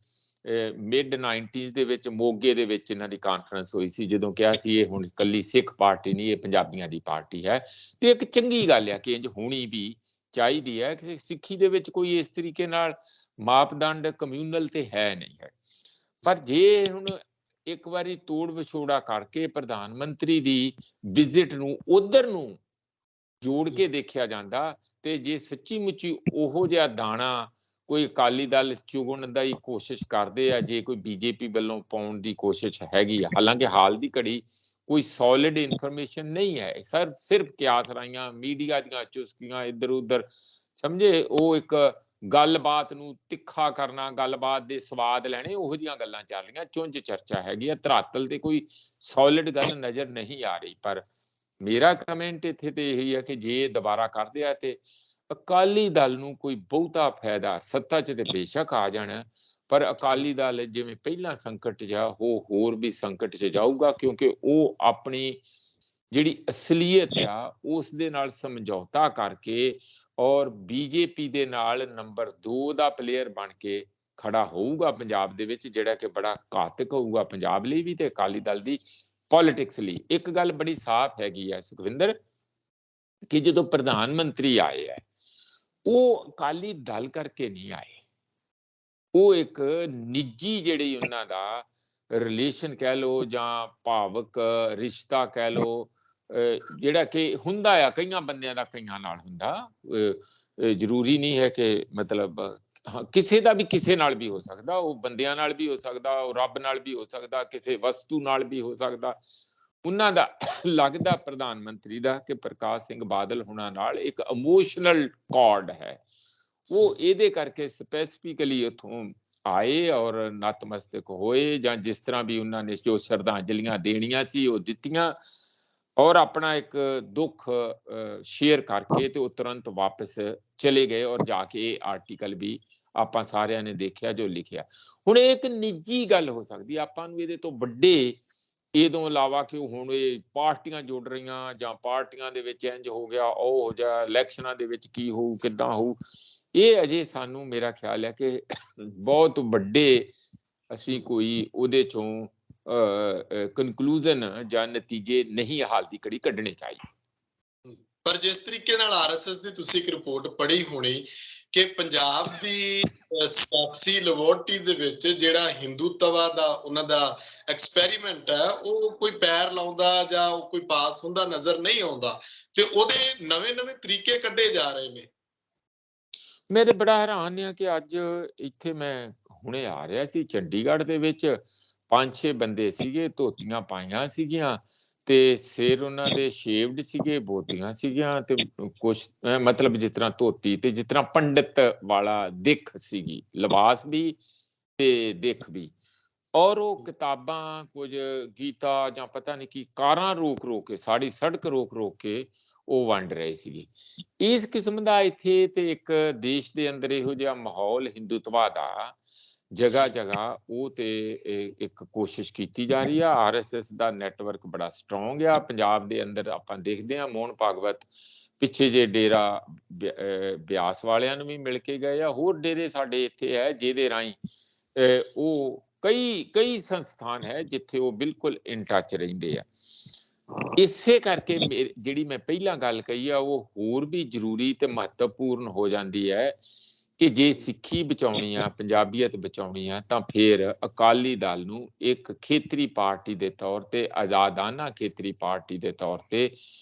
ਮਿਡ 90s ਦੇ ਵਿੱਚ ਮੋਗੇ ਦੇ ਵਿੱਚ ਇਹਨਾਂ ਦੀ ਕਾਨਫਰੰਸ ਹੋਈ ਸੀ, ਜਦੋਂ ਕਿਹਾ ਸੀ ਇਹ ਹੁਣ ਇਕੱਲੀ ਸਿੱਖ ਪਾਰਟੀ ਨਹੀਂ, ਇਹ ਪੰਜਾਬੀਆਂ ਦੀ ਪਾਰਟੀ ਹੈ। ਤੇ ਇੱਕ ਚੰਗੀ ਗੱਲ ਆ ਕਿ ਇੰਜ ਹੋਣੀ ਵੀ ਚਾਹੀਦੀ ਹੈ ਕਿ ਸਿੱਖੀ ਦੇ ਵਿੱਚ ਕੋਈ ਇਸ ਤਰੀਕੇ ਨਾਲ ਮਾਪਦੰਡ ਕਮਿਊਨਲ ਤੇ ਹੈ ਨਹੀਂ ਹੈ। ਪਰ ਜੇ ਹੁਣ ਇੱਕ ਵਾਰੀ ਤੋੜ ਵਿਛੋੜਾ ਕਰਕੇ ਪ੍ਰਧਾਨ ਮੰਤਰੀ ਦੀ ਵਿਜ਼ਿਟ ਨੂੰ ਉਧਰ ਨੂੰ ਜੋੜ ਕੇ ਦੇਖਿਆ ਜਾਂਦਾ, ਤੇ ਜੇ ਸੱਚੀ ਮੁੱਚੀ ਉਹੋ ਜਿਹਾ ਦਾਣਾ ਕੋਈ ਅਕਾਲੀ ਦਲ ਚੁਗਣ ਦੀ ਕੋਸ਼ਿਸ਼ ਕਰਦੇ ਆ, ਜੇ ਕੋਈ ਬੀਜੇਪੀ ਵੱਲੋਂ ਪਾਉਣ ਦੀ ਕੋਸ਼ਿਸ਼ ਹੈਗੀ ਆ, ਹਾਲਾਂਕਿ ਹਾਲ ਦੀ ਘੜੀ ਕੋਈ ਸੋਲਿਡ ਇਨਫੋਰਮੇਸ਼ਨ ਨਹੀਂ ਹੈ, ਸਿਰਫ ਕਿਆਸ ਰਾਈਆਂ, ਮੀਡੀਆ ਦੀਆਂ ਚੁਸਕੀਆਂ, ਇੱਧਰ ਉੱਧਰ ਸਮਝੇ, ਉਹ ਇੱਕ ਗੱਲਬਾਤ ਨੂੰ ਤਿੱਖਾ ਕਰਨਾ, ਗੱਲਬਾਤ ਦੇ ਸਵਾਦ ਲੈਣੇ, ਉਹੋ ਜਿਹੀਆਂ ਗੱਲਾਂ ਚੱਲ ਰਹੀਆਂ, ਚੁੰਝ ਚਰਚਾ ਹੈਗੀ ਆ, ਧਰਾਤਲ ਤੇ ਕੋਈ ਸੋਲਿਡ ਗੱਲ ਨਜ਼ਰ ਨਹੀਂ ਆ ਰਹੀ। ਪਰ ਮੇਰਾ ਕਮੈਂਟ ਇੱਥੇ ਤੇ ਇਹੀ ਹੈ ਕਿ ਜੇ ਦੁਬਾਰਾ ਕਰਦੇ ਆ ਤੇ ਅਕਾਲੀ ਦਲ ਨੂੰ ਕੋਈ ਬਹੁਤਾ ਫਾਇਦਾ, ਸੱਤਾ 'ਚ ਤੇ ਬੇਸ਼ੱਕ ਆ ਜਾਣਾ, ਪਰ ਅਕਾਲੀ ਦਲ ਜਿਵੇਂ ਪਹਿਲਾਂ ਸੰਕਟ 'ਚ ਆ, ਉਹ ਹੋਰ ਵੀ ਸੰਕਟ 'ਚ ਜਾਊਗਾ, ਕਿਉਂਕਿ ਉਹ ਆਪਣੀ ਜਿਹੜੀ ਅਸਲੀਅਤ ਆ ਉਸ ਦੇ ਨਾਲ ਸਮਝੌਤਾ ਕਰਕੇ ਔਰ ਬੀਜੇਪੀ ਦੇ ਨਾਲ ਨੰਬਰ 2 ਦਾ ਪਲੇਅਰ ਬਣ ਕੇ ਖੜਾ ਹੋਊਗਾ ਪੰਜਾਬ ਦੇ ਵਿੱਚ, ਜਿਹੜਾ ਕਿ ਬੜਾ ਘਾਤਕ ਹੋਊਗਾ ਪੰਜਾਬ ਲਈ ਵੀ ਤੇ ਅਕਾਲੀ ਦਲ ਦੀ ਪੋਲਿਟਿਕਸ ਲਈ। ਇੱਕ ਗੱਲ ਬੜੀ ਸਾਫ਼ ਹੈਗੀ ਹੈ ਸੁਖਵਿੰਦਰ, ਕਿ ਜਦੋਂ ਪ੍ਰਧਾਨ ਮੰਤਰੀ ਆਏ ਹੈ ਉਹ ਅਕਾਲੀ ਦਲ ਕਰਕੇ ਨਹੀਂ ਆਏ, ਉਹ ਇੱਕ ਨਿੱਜੀ ਜਿਹੜੀ ਉਹਨਾਂ ਦਾ ਰਿਲੇਸ਼ਨ ਕਹਿ ਲੋ ਜਾਂ ਭਾਵਕ ਰਿਸ਼ਤਾ ਕਹਿ ਲੋ, ਜਿਹੜਾ ਕਿ ਹੁੰਦਾ ਆ ਕਈਆਂ ਬੰਦਿਆਂ ਦਾ ਕਈਆਂ ਨਾਲ ਹੁੰਦਾ, ਜ਼ਰੂਰੀ ਨਹੀਂ ਹੈ ਕਿ ਮਤਲਬ ਕਿਸੇ ਦਾ ਵੀ ਕਿਸੇ ਨਾਲ ਵੀ ਹੋ ਸਕਦਾ, ਉਹ ਬੰਦਿਆਂ ਨਾਲ ਵੀ ਹੋ ਸਕਦਾ, ਉਹ ਰੱਬ ਨਾਲ ਵੀ ਹੋ ਸਕਦਾ, ਕਿਸੇ ਵਸਤੂ ਨਾਲ ਵੀ ਹੋ ਸਕਦਾ। ਉਹਨਾਂ ਦਾ ਲੱਗਦਾ ਪ੍ਰਧਾਨ ਮੰਤਰੀ ਦਾ ਕਿ ਪ੍ਰਕਾਸ਼ ਸਿੰਘ ਬਾਦਲ ਹੁਣਾਂ ਨਾਲ ਇੱਕ ਇਮੋਸ਼ਨਲ ਕਾਰਡ ਹੈ, ਉਹ ਇਹਦੇ ਕਰਕੇ ਸਪੈਸੀਫਿਕਲੀ ਉੱਥੋਂ ਆਏ ਔਰ ਨਤਮਸਤਕ ਹੋਏ, ਜਾਂ ਜਿਸ ਤਰ੍ਹਾਂ ਵੀ ਉਹਨਾਂ ਨੇ ਜੋ ਸ਼ਰਧਾਂਜਲੀਆਂ ਦੇਣੀਆਂ ਸੀ ਉਹ ਦਿੱਤੀਆਂ, ਔਰ ਆਪਣਾ ਇੱਕ ਦੁੱਖ ਸ਼ੇਅਰ ਕਰਕੇ ਤੇ ਉਹ ਤੁਰੰਤ ਵਾਪਸ ਚਲੇ ਗਏ, ਔਰ ਜਾ ਕੇ ਇਹ ਆਰਟੀਕਲ ਵੀ ਆਪਾਂ ਸਾਰਿਆਂ ਨੇ ਦੇਖਿਆ ਜੋ ਲਿਖਿਆ। ਹੁਣ ਇਹ ਇੱਕ ਨਿੱਜੀ ਗੱਲ ਹੋ ਸਕਦੀ, ਆਪਾਂ ਨੂੰ ਇਹਦੇ ਤੋਂ ਵੱਡੇ ਇਹਦੋਂ ਇਲਾਵਾ ਕਿ ਹੁਣ ਇਹ ਪਾਰਟੀਆਂ ਜੁੜ ਰਹੀਆਂ ਜਾਂ ਪਾਰਟੀਆਂ ਦੇ ਵਿੱਚ ਇੰਜ ਹੋ ਗਿਆ, ਉਹ ਹੋ ਜਾ, ਇਲੈਕਸ਼ਨਾਂ ਦੇ ਵਿੱਚ ਕੀ ਹੋਊ, ਕਿੱਦਾਂ ਹੋਊ, ਇਹ ਅਜੇ ਸਾਨੂੰ ਮੇਰਾ ਖਿਆਲ ਹੈ ਕਿ ਬਹੁਤ ਵੱਡੇ ਅਸੀਂ ਕੋਈ ਉਹਦੇ ਚੋਂ ਕਨਕਲੂਜਨ ਜਾਂ ਨਤੀਜੇ ਨਹੀਂ ਹਾਲ ਦੀ ਘੜੀ ਕੱਢਣੇ ਚਾਹੀਦੇ। ਪਰ ਜਿਸ ਤਰੀਕੇ ਨਾਲ ਆਰਐਸਐਸ ਦੀ ਤੁਸੀਂ ਇੱਕ ਰਿਪੋਰਟ ਪੜ੍ਹੀ ਹੋਣੀ ਕਿ ਪੰਜਾਬ ਦੀ ਸਿਆਸੀ ਲੈਬੋਰਟਰੀ ਦੇ ਵਿੱਚ ਜਿਹੜਾ ਹਿੰਦੂਤਵਾ ਦਾ ਉਹਨਾਂ ਦਾ ਐਕਸਪੈਰੀਮੈਂਟ ਹੈ ਉਹ ਕੋਈ ਪੈਰ ਲਾਉਂਦਾ ਜਾਂ ਉਹ ਕੋਈ ਪਾਸ ਹੁੰਦਾ ਨਜ਼ਰ ਨਹੀਂ ਆਉਂਦਾ ਤੇ ਉਹਦੇ ਨਵੇਂ-ਨਵੇਂ ਤਰੀਕੇ ਕੱਢੇ ਜਾ ਰਹੇ ਨੇ। ਮੈਂ ਤੇ ਬੜਾ ਹੈਰਾਨ ਆ ਕਿ ਅੱਜ ਇੱਥੇ ਮੈਂ ਹੁਣੇ ਆ ਰਿਹਾ ਸੀ ਚੰਡੀਗੜ੍ਹ ਦੇ ਵਿੱਚ 5-6 ਬੰਦੇ ਸੀਗੇ, ਧੋਤੀਆਂ ਪਾਈਆਂ ਸੀਗੀਆਂ ਤੇ ਸਿਰ ਉਹਨਾਂ ਦੇ ਸ਼ੇਵਡ ਸੀਗੇ, ਬੋਤੀਆਂ ਸੀਗੀਆਂ ਤੇ ਕੁਛ ਮਤਲਬ ਜਿਸ ਤਰ੍ਹਾਂ ਧੋਤੀ ਤੇ ਜਿਸ ਤਰ੍ਹਾਂ ਪੰਡਿਤ ਵਾਲਾ ਦਿੱਖ ਸੀਗੀ, ਲਿਬਾਸ ਵੀ ਤੇ ਦਿੱਖ ਵੀ। ਔਰ ਉਹ ਕਿਤਾਬਾਂ ਕੁਝ ਗੀਤਾ ਜਾਂ ਪਤਾ ਨਹੀਂ ਕੀ ਕਾਰਾਂ ਰੋਕ ਰੋਕ ਕੇ ਸਾਰੀ ਸੜਕ ਰੋਕ ਰੋਕ ਕੇ ਉਹ ਵੰਡ ਰਹੇ ਸੀਗੇ। ਇਸ ਕਿਸਮ ਦਾ ਇੱਥੇ ਤੇ ਇੱਕ ਦੇਸ਼ ਦੇ ਅੰਦਰ ਇਹੋ ਜਿਹਾ ਮਾਹੌਲ ਹਿੰਦੂਤਵਾ ਦਾ ਜਗ੍ਹਾ ਜਗ੍ਹਾ ਉਹ ਤੇ ਇੱਕ ਕੋਸ਼ਿਸ਼ ਕੀਤੀ ਜਾ ਰਹੀ ਆ। RSS ਦਾ ਨੈਟਵਰਕ ਬੜਾ ਸਟਰੋਂਗ ਆ ਪੰਜਾਬ ਦੇ ਅੰਦਰ। ਆਪਾਂ ਦੇਖਦੇ ਹਾਂ ਮੋਹਨ ਭਾਗਵਤ ਪਿੱਛੇ ਜੇ ਡੇਰਾ ਬਿਆਸ ਵਾਲਿਆਂ ਨੂੰ ਵੀ ਮਿਲ ਕੇ ਗਏ ਆ, ਹੋਰ ਡੇਰੇ ਸਾਡੇ ਇੱਥੇ ਹੈ ਜਿਹਦੇ ਰਾਹੀਂ ਉਹ ਕਈ ਸੰਸਥਾਨ ਹੈ ਜਿੱਥੇ ਉਹ ਬਿਲਕੁਲ ਇਨ ਟੱਚ ਰਹਿੰਦੇ ਆ। ਇਸੇ ਕਰਕੇ ਜਿਹੜੀ ਮੈਂ ਪਹਿਲਾਂ ਗੱਲ ਕਹੀ ਆ ਉਹ ਹੋਰ ਵੀ ਜ਼ਰੂਰੀ ਤੇ ਮਹੱਤਵਪੂਰਨ ਹੋ ਜਾਂਦੀ ਹੈ ਕਿ ਜੇ ਸਿੱਖੀ ਬਚਾਉਣੀ ਆ, ਪੰਜਾਬੀਅਤ ਬਚਾਉਣੀ ਆ ਤਾਂ ਫਿਰ ਅਕਾਲੀ ਦਲ ਨੂੰ ਇੱਕ ਖੇਤਰੀ ਪਾਰਟੀ ਦੇ ਤੌਰ ਤੇ, ਆਜ਼ਾਦਾਨਾ ਖੇਤਰੀ ਪਾਰਟੀ ਦੇ ਤੌਰ ਤੇ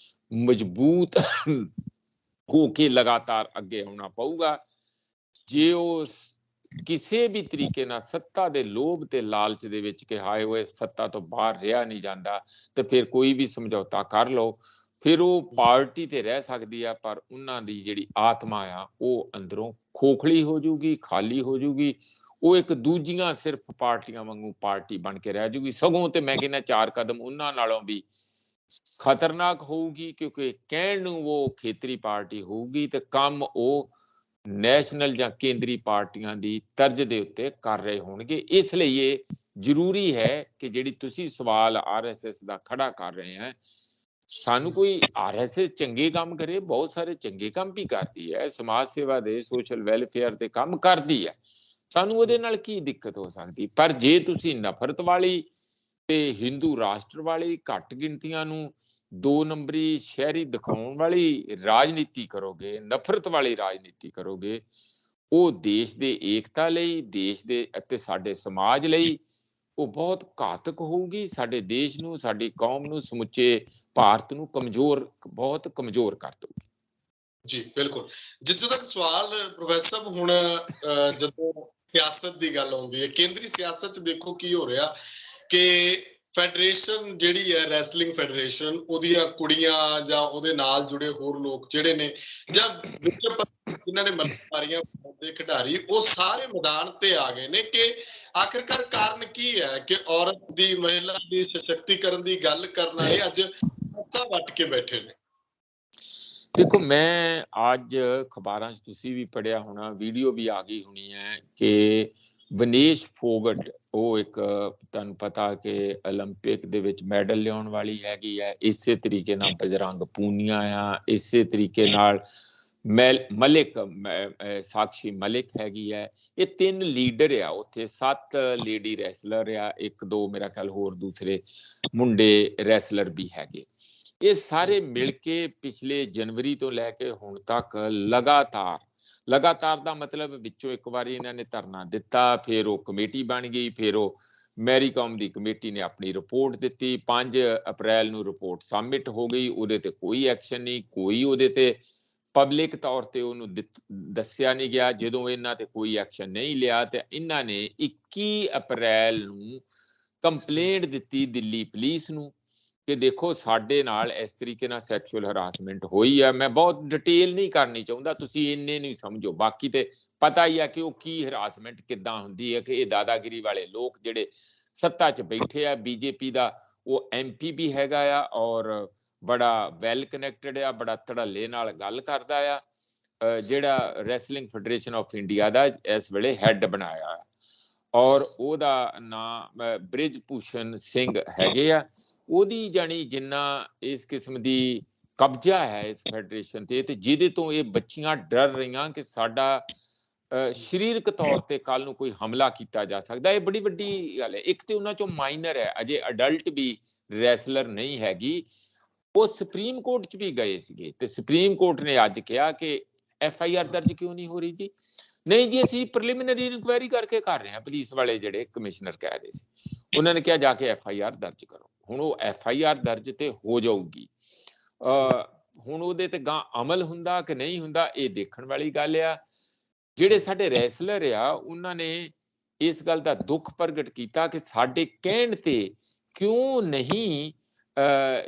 ਮਜ਼ਬੂਤ ਹੋ ਕੇ ਲਗਾਤਾਰ ਅੱਗੇ ਆਉਣਾ ਪਊਗਾ। ਜੇ ਉਹ ਕਿਸੇ ਵੀ ਤਰੀਕੇ ਨਾਲ ਸੱਤਾ ਦੇ ਲੋਭ ਤੇ ਲਾਲਚ ਦੇ ਵਿੱਚ ਕਿ ਹਾਏ ਓਏ ਸੱਤਾ ਤੋਂ ਬਾਹਰ ਰਿਹਾ ਨਹੀਂ ਜਾਂਦਾ ਤੇ ਫਿਰ ਕੋਈ ਵੀ ਸਮਝੌਤਾ ਕਰ ਲਓ, ਫਿਰ ਉਹ ਪਾਰਟੀ ਤੇ ਰਹਿ ਸਕਦੀ ਆ ਪਰ ਉਹਨਾਂ ਦੀ ਜਿਹੜੀ ਆਤਮਾ ਆ ਉਹ ਅੰਦਰੋਂ ਖੋਖਲੀ ਹੋ ਜੂਗੀ, ਖਾਲੀ ਹੋ ਜੂਗੀ। ਉਹ ਇੱਕ ਦੂਜੀਆਂ ਸਿਰਫ ਪਾਰਟੀਆਂ ਵਾਂਗੂ ਪਾਰਟੀ ਬਣ ਕੇ ਰਹਿ ਜੂਗੀ। ਸਗੋਂ ਤੇ ਮੈਂ ਕਹਿੰਦਾ 4 ਕਦਮ ਉਹਨਾਂ ਨਾਲੋਂ ਵੀ ਖਤਰਨਾਕ ਹੋਊਗੀ ਕਿਉਂਕਿ ਕਹਿਣ ਨੂੰ ਉਹ ਖੇਤਰੀ ਪਾਰਟੀ ਹੋਊਗੀ ਤੇ ਕੰਮ ਉਹ ਨੈਸ਼ਨਲ ਜਾਂ ਕੇਂਦਰੀ ਪਾਰਟੀਆਂ ਦੀ ਤਰਜ਼ ਦੇ ਉੱਤੇ ਕਰ ਰਹੇ ਹੋਣਗੇ। ਇਸ ਲਈ ਇਹ ਜ਼ਰੂਰੀ ਹੈ ਕਿ ਜਿਹੜੀ ਤੁਸੀਂ ਸਵਾਲ RSS ਦਾ ਖੜਾ ਕਰ ਰਹੇ ਹੈ, ਸਾਨੂੰ ਕੋਈ RSS ਚੰਗੇ ਕੰਮ ਕਰੇ, ਬਹੁਤ ਸਾਰੇ ਚੰਗੇ ਕੰਮ ਵੀ ਕਰਦੀ ਹੈ, ਸਮਾਜ ਸੇਵਾ ਦੇ ਸੋਸ਼ਲ ਵੈਲਫੇਅਰ ਦੇ ਕੰਮ ਕਰਦੀ ਹੈ, ਸਾਨੂੰ ਉਹਦੇ ਨਾਲ ਕੀ ਦਿੱਕਤ ਹੋ ਸਕਦੀ। ਪਰ ਜੇ ਤੁਸੀਂ ਨਫ਼ਰਤ ਵਾਲੀ ਤੇ ਹਿੰਦੂ ਰਾਸ਼ਟਰ ਵਾਲੀ ਘੱਟ ਗਿਣਤੀਆਂ ਨੂੰ 2 ਨੰਬਰੀ ਸ਼ਹਿਰੀ ਦਿਖਾਉਣ ਵਾਲੀ ਰਾਜਨੀਤੀ ਕਰੋਗੇ, ਨਫ਼ਰਤ ਵਾਲੀ ਰਾਜਨੀਤੀ ਕਰੋਗੇ, ਉਹ ਦੇਸ਼ ਦੇ ਏਕਤਾ ਲਈ, ਦੇਸ਼ ਦੇ ਅਤੇ ਸਾਡੇ ਸਮਾਜ ਲਈ ਉਹ ਬਹੁਤ ਘਾਤਕ ਹੋਊਗੀ। ਸਾਡੇ ਦੇਸ਼ ਨੂੰ, ਸਾਡੀ ਕੌਮ ਨੂੰ, ਸਮੁੱਚੇ ਭਾਰਤ ਨੂੰ ਬਹੁਤ ਕਮਜ਼ੋਰ ਕਰ ਦਊਗੀ। ਜੀ ਬਿਲਕੁਲ। ਜਿੱਥੋਂ ਤੱਕ ਸਵਾਲ ਪ੍ਰੋਫੈਸਰ ਸਾਹਿਬ ਹੁਣ ਜਦੋਂ ਸਿਆਸਤ ਦੀ ਗੱਲ ਆਉਂਦੀ ਹੈ, ਕੇਂਦਰੀ ਸਿਆਸਤ 'ਚ ਦੇਖੋ ਕੀ ਹੋ ਰਿਹਾ ਕਿ ਫੈਡਰੇਸ਼ਨ ਜਿਹੜੀ ਹੈ ਰੈਸਲਿੰਗ ਫੈਡਰੇਸ਼ਨ, ਉਹਦੀਆਂ ਕੁੜੀਆਂ ਜਾਂ ਉਹਦੇ ਨਾਲ ਜੁੜੇ ਹੋਰ ਲੋਕ ਜਿਹੜੇ ਨੇ ਜਾਂ ਜਿਨ੍ਹਾਂ ਨੇ ਮੱਲਮਾਰੀਆਂ ਦੇ ਖਿਡਾਰੀ, ਉਹ ਸਾਰੇ ਮੈਦਾਨ ਤੇ ਆ ਗਏ ਨੇ ਕਿ ਆਖਿਰਕਾਰ ਕਾਰਨ ਕੀ ਹੈ ਕਿ ਔਰਤ ਦੀ, ਮਹਿਲਾ ਦੀ ਸਸ਼ਕਤੀਕਰਨ ਦੀ ਗੱਲ ਕਰਨ ਵਾਲੇ ਅੱਜ ਹੱਥਾਂ ਵੱਟ ਕੇ ਬੈਠੇ ਨੇ। ਦੇਖੋ ਮੈਂ ਅੱਜ ਅਖਬਾਰਾਂ 'ਚ ਤੁਸੀਂ ਵੀ ਪੜ੍ਹਿਆ ਹੋਣਾ, ਵੀਡੀਓ ਵੀ ਆ ਗਈ ਹੋਣੀ ਹੈ ਕਿ ਵਿਨੇਸ਼ ਫੋਗਟ, ਉਹ ਇੱਕ ਤੁਹਾਨੂੰ ਪਤਾ ਕਿ 올림픽 ਦੇ ਵਿੱਚ ਮੈਡਲ ਲਿਆਉਣ ਵਾਲੀ ਹੈਗੀ ਹੈ। ਇਸੇ ਤਰੀਕੇ ਨਾਲ ਬਜਰੰਗ ਪੂਨੀਆ ਆ, ਇਸੇ ਤਰੀਕੇ ਨਾਲ ਮਲਿਕ ਸਾਕਸ਼ੀ ਮਲਿਕ ਹੈਗੀ ਹੈ। ਇਹ 3 ਲੀਡਰ ਆ ਉੱਥੇ, 7 ਲੇਡੀ ਰੈਸਲਰ ਆ, 1-2 ਮੇਰਾ ਖਿਆਲ ਹੋਰ ਦੂਸਰੇ ਮੁੰਡੇ ਰੈਸਲਰ ਵੀ ਹੈਗੇ। ਇਹ ਸਾਰੇ ਮਿਲ ਕੇ ਪਿਛਲੇ ਜਨਵਰੀ ਤੋਂ ਲੈ ਕੇ ਹੁਣ ਤੱਕ ਲਗਾਤਾਰ ਦਾ ਮਤਲਬ ਵਿੱਚੋਂ ਇੱਕ ਵਾਰੀ ਇਹਨਾਂ ਨੇ ਧਰਨਾ ਦਿੱਤਾ, ਫਿਰ ਉਹ ਕਮੇਟੀ ਬਣ ਗਈ, ਫਿਰ ਉਹ ਮੈਰੀ ਕਾਮ ਦੀ ਕਮੇਟੀ ਨੇ ਆਪਣੀ ਰਿਪੋਰਟ ਦਿੱਤੀ, 5 ਅਪ੍ਰੈਲ ਨੂੰ ਰਿਪੋਰਟ ਸਬਮਿਟ ਹੋ ਗਈ, ਉਹਦੇ ਤੇ ਕੋਈ ਐਕਸ਼ਨ ਨਹੀਂ, ਕੋਈ ਉਹਦੇ ਤੇ ਪਬਲਿਕ ਤੌਰ ਤੇ ਉਹਨੂੰ ਦੱਸਿਆ ਨਹੀਂ ਗਿਆ। ਜਦੋਂ ਇਹਨਾਂ ਤੇ ਕੋਈ ਐਕਸ਼ਨ ਨਹੀਂ ਲਿਆ ਤੇ ਇਹਨਾਂ ਨੇ 21 ਅਪ੍ਰੈਲ ਨੂੰ ਕੰਪਲੇਂਟ ਦਿੱਤੀ ਦਿੱਲੀ ਪੁਲਿਸ ਨੂੰ ਕਿ ਦੇਖੋ ਸਾਡੇ ਨਾਲ ਇਸ ਤਰੀਕੇ ਨਾਲ ਸੈਕਸ਼ੂਅਲ ਹਰਾਸਮੈਂਟ ਹੋਈ ਹੈ। ਮੈਂ ਬਹੁਤ ਡਿਟੇਲ ਨਹੀਂ ਕਰਨੀ ਚਾਹੁੰਦਾ, ਤੁਸੀਂ ਇੰਨੇ ਨਹੀਂ ਸਮਝੋ, ਬਾਕੀ ਤੇ ਪਤਾ ਹੀ ਆ ਕਿ ਉਹ ਕੀ ਹਰਾਸਮੈਂਟ ਕਿੱਦਾਂ ਹੁੰਦੀ ਹੈ। ਕਿ ਇਹ ਦਾਦਾਗਿਰੀ ਵਾਲੇ ਲੋਕ ਜਿਹੜੇ ਸੱਤਾ 'ਚ ਬੈਠੇ ਆ, ਬੀਜੇਪੀ ਦਾ ਉਹ MP ਵੀ ਹੈਗਾ ਆ ਔਰ ਬੜਾ ਵੈਲ ਕਨੈਕਟਡ ਆ, ਬੜਾ ਧੜੱਲੇ ਨਾਲ ਗੱਲ ਕਰਦਾ ਆ, ਜਿਹੜਾ ਰੈਸਲਿੰਗ ਫੈਡਰੇਸ਼ਨ ਆਫ ਇੰਡੀਆ ਦਾ ਇਸ ਵੇਲੇ ਹੈੱਡ ਬਣਾਇਆ ਔਰ ਉਹਦਾ ਨਾਮ ਬ੍ਰਿਜ ਭੂਸ਼ਣ ਸਿੰਘ ਹੈਗੇ ਆ। ਉਹਦੀ ਜਾਣੀ ਜਿੰਨਾ ਇਸ ਕਿਸਮ ਦੀ ਕਬਜ਼ਾ ਹੈ ਇਸ ਫੈਡਰੇਸ਼ਨ ਤੇ ਜਿਹਦੇ ਤੋਂ ਇਹ ਬੱਚੀਆਂ ਡਰ ਰਹੀਆਂ ਕਿ ਸਾਡਾ ਸਰੀਰਕ ਤੌਰ ਤੇ ਕੱਲ ਨੂੰ ਕੋਈ ਹਮਲਾ ਕੀਤਾ ਜਾ ਸਕਦਾ। ਇਹ ਬੜੀ ਵੱਡੀ ਗੱਲ ਹੈ। ਇੱਕ ਤੇ ਉਹਨਾਂ ਚੋਂ ਮਾਈਨਰ ਹੈ, ਅਜੇ ਅਡਲਟ ਵੀ ਰੈਸਲਰ ਨਹੀਂ ਹੈਗੀ। ਉਹ ਸੁਪਰੀਮ ਕੋਰਟ 'ਚ ਵੀ ਗਏ ਸੀਗੇ ਤੇ ਸੁਪਰੀਮ ਕੋਰਟ ਨੇ ਅੱਜ ਕਿਹਾ ਕਿ FIR ਦਰਜ ਕਿਉਂ ਨਹੀਂ ਹੋ ਰਹੀ ਜੀ? ਨਹੀਂ ਜੀ, ਅਸੀਂ ਪ੍ਰੀਲਿਮਿਨਰੀ ਇਨਕੁਆਇਰੀ ਕਰਕੇ ਕਰ ਰਹੇ ਹਾਂ। ਪੁਲਿਸ ਵਾਲੇ ਜਿਹੜੇ ਕਮਿਸ਼ਨਰ ਕਹਿ ਰਹੇ ਸੀ, ਉਹਨਾਂ ਨੇ ਕਿਹਾ ਜਾ ਕੇ FIR ਦਰਜ ਕਰੋ। ਹੁਣ ਉਹ FIR ਦਰਜ ਤੇ ਹੋ ਜਾਊਗੀ, ਹੁਣ ਉਹਦੇ ਤੇ ਗਾਂ ਅਮਲ ਹੁੰਦਾ ਕਿ ਨਹੀਂ ਹੁੰਦਾ ਇਹ ਦੇਖਣ ਵਾਲੀ ਗੱਲ ਆ। ਜਿਹੜੇ ਸਾਡੇ ਰੈਸਲਰ ਆ ਉਹਨਾਂ ਨੇ ਇਸ ਗੱਲ ਦਾ ਦੁੱਖ ਪ੍ਰਗਟ ਕੀਤਾ ਕਿ ਸਾਡੇ ਕਹਿਣ ਤੇ ਕਿਉਂ ਨਹੀਂ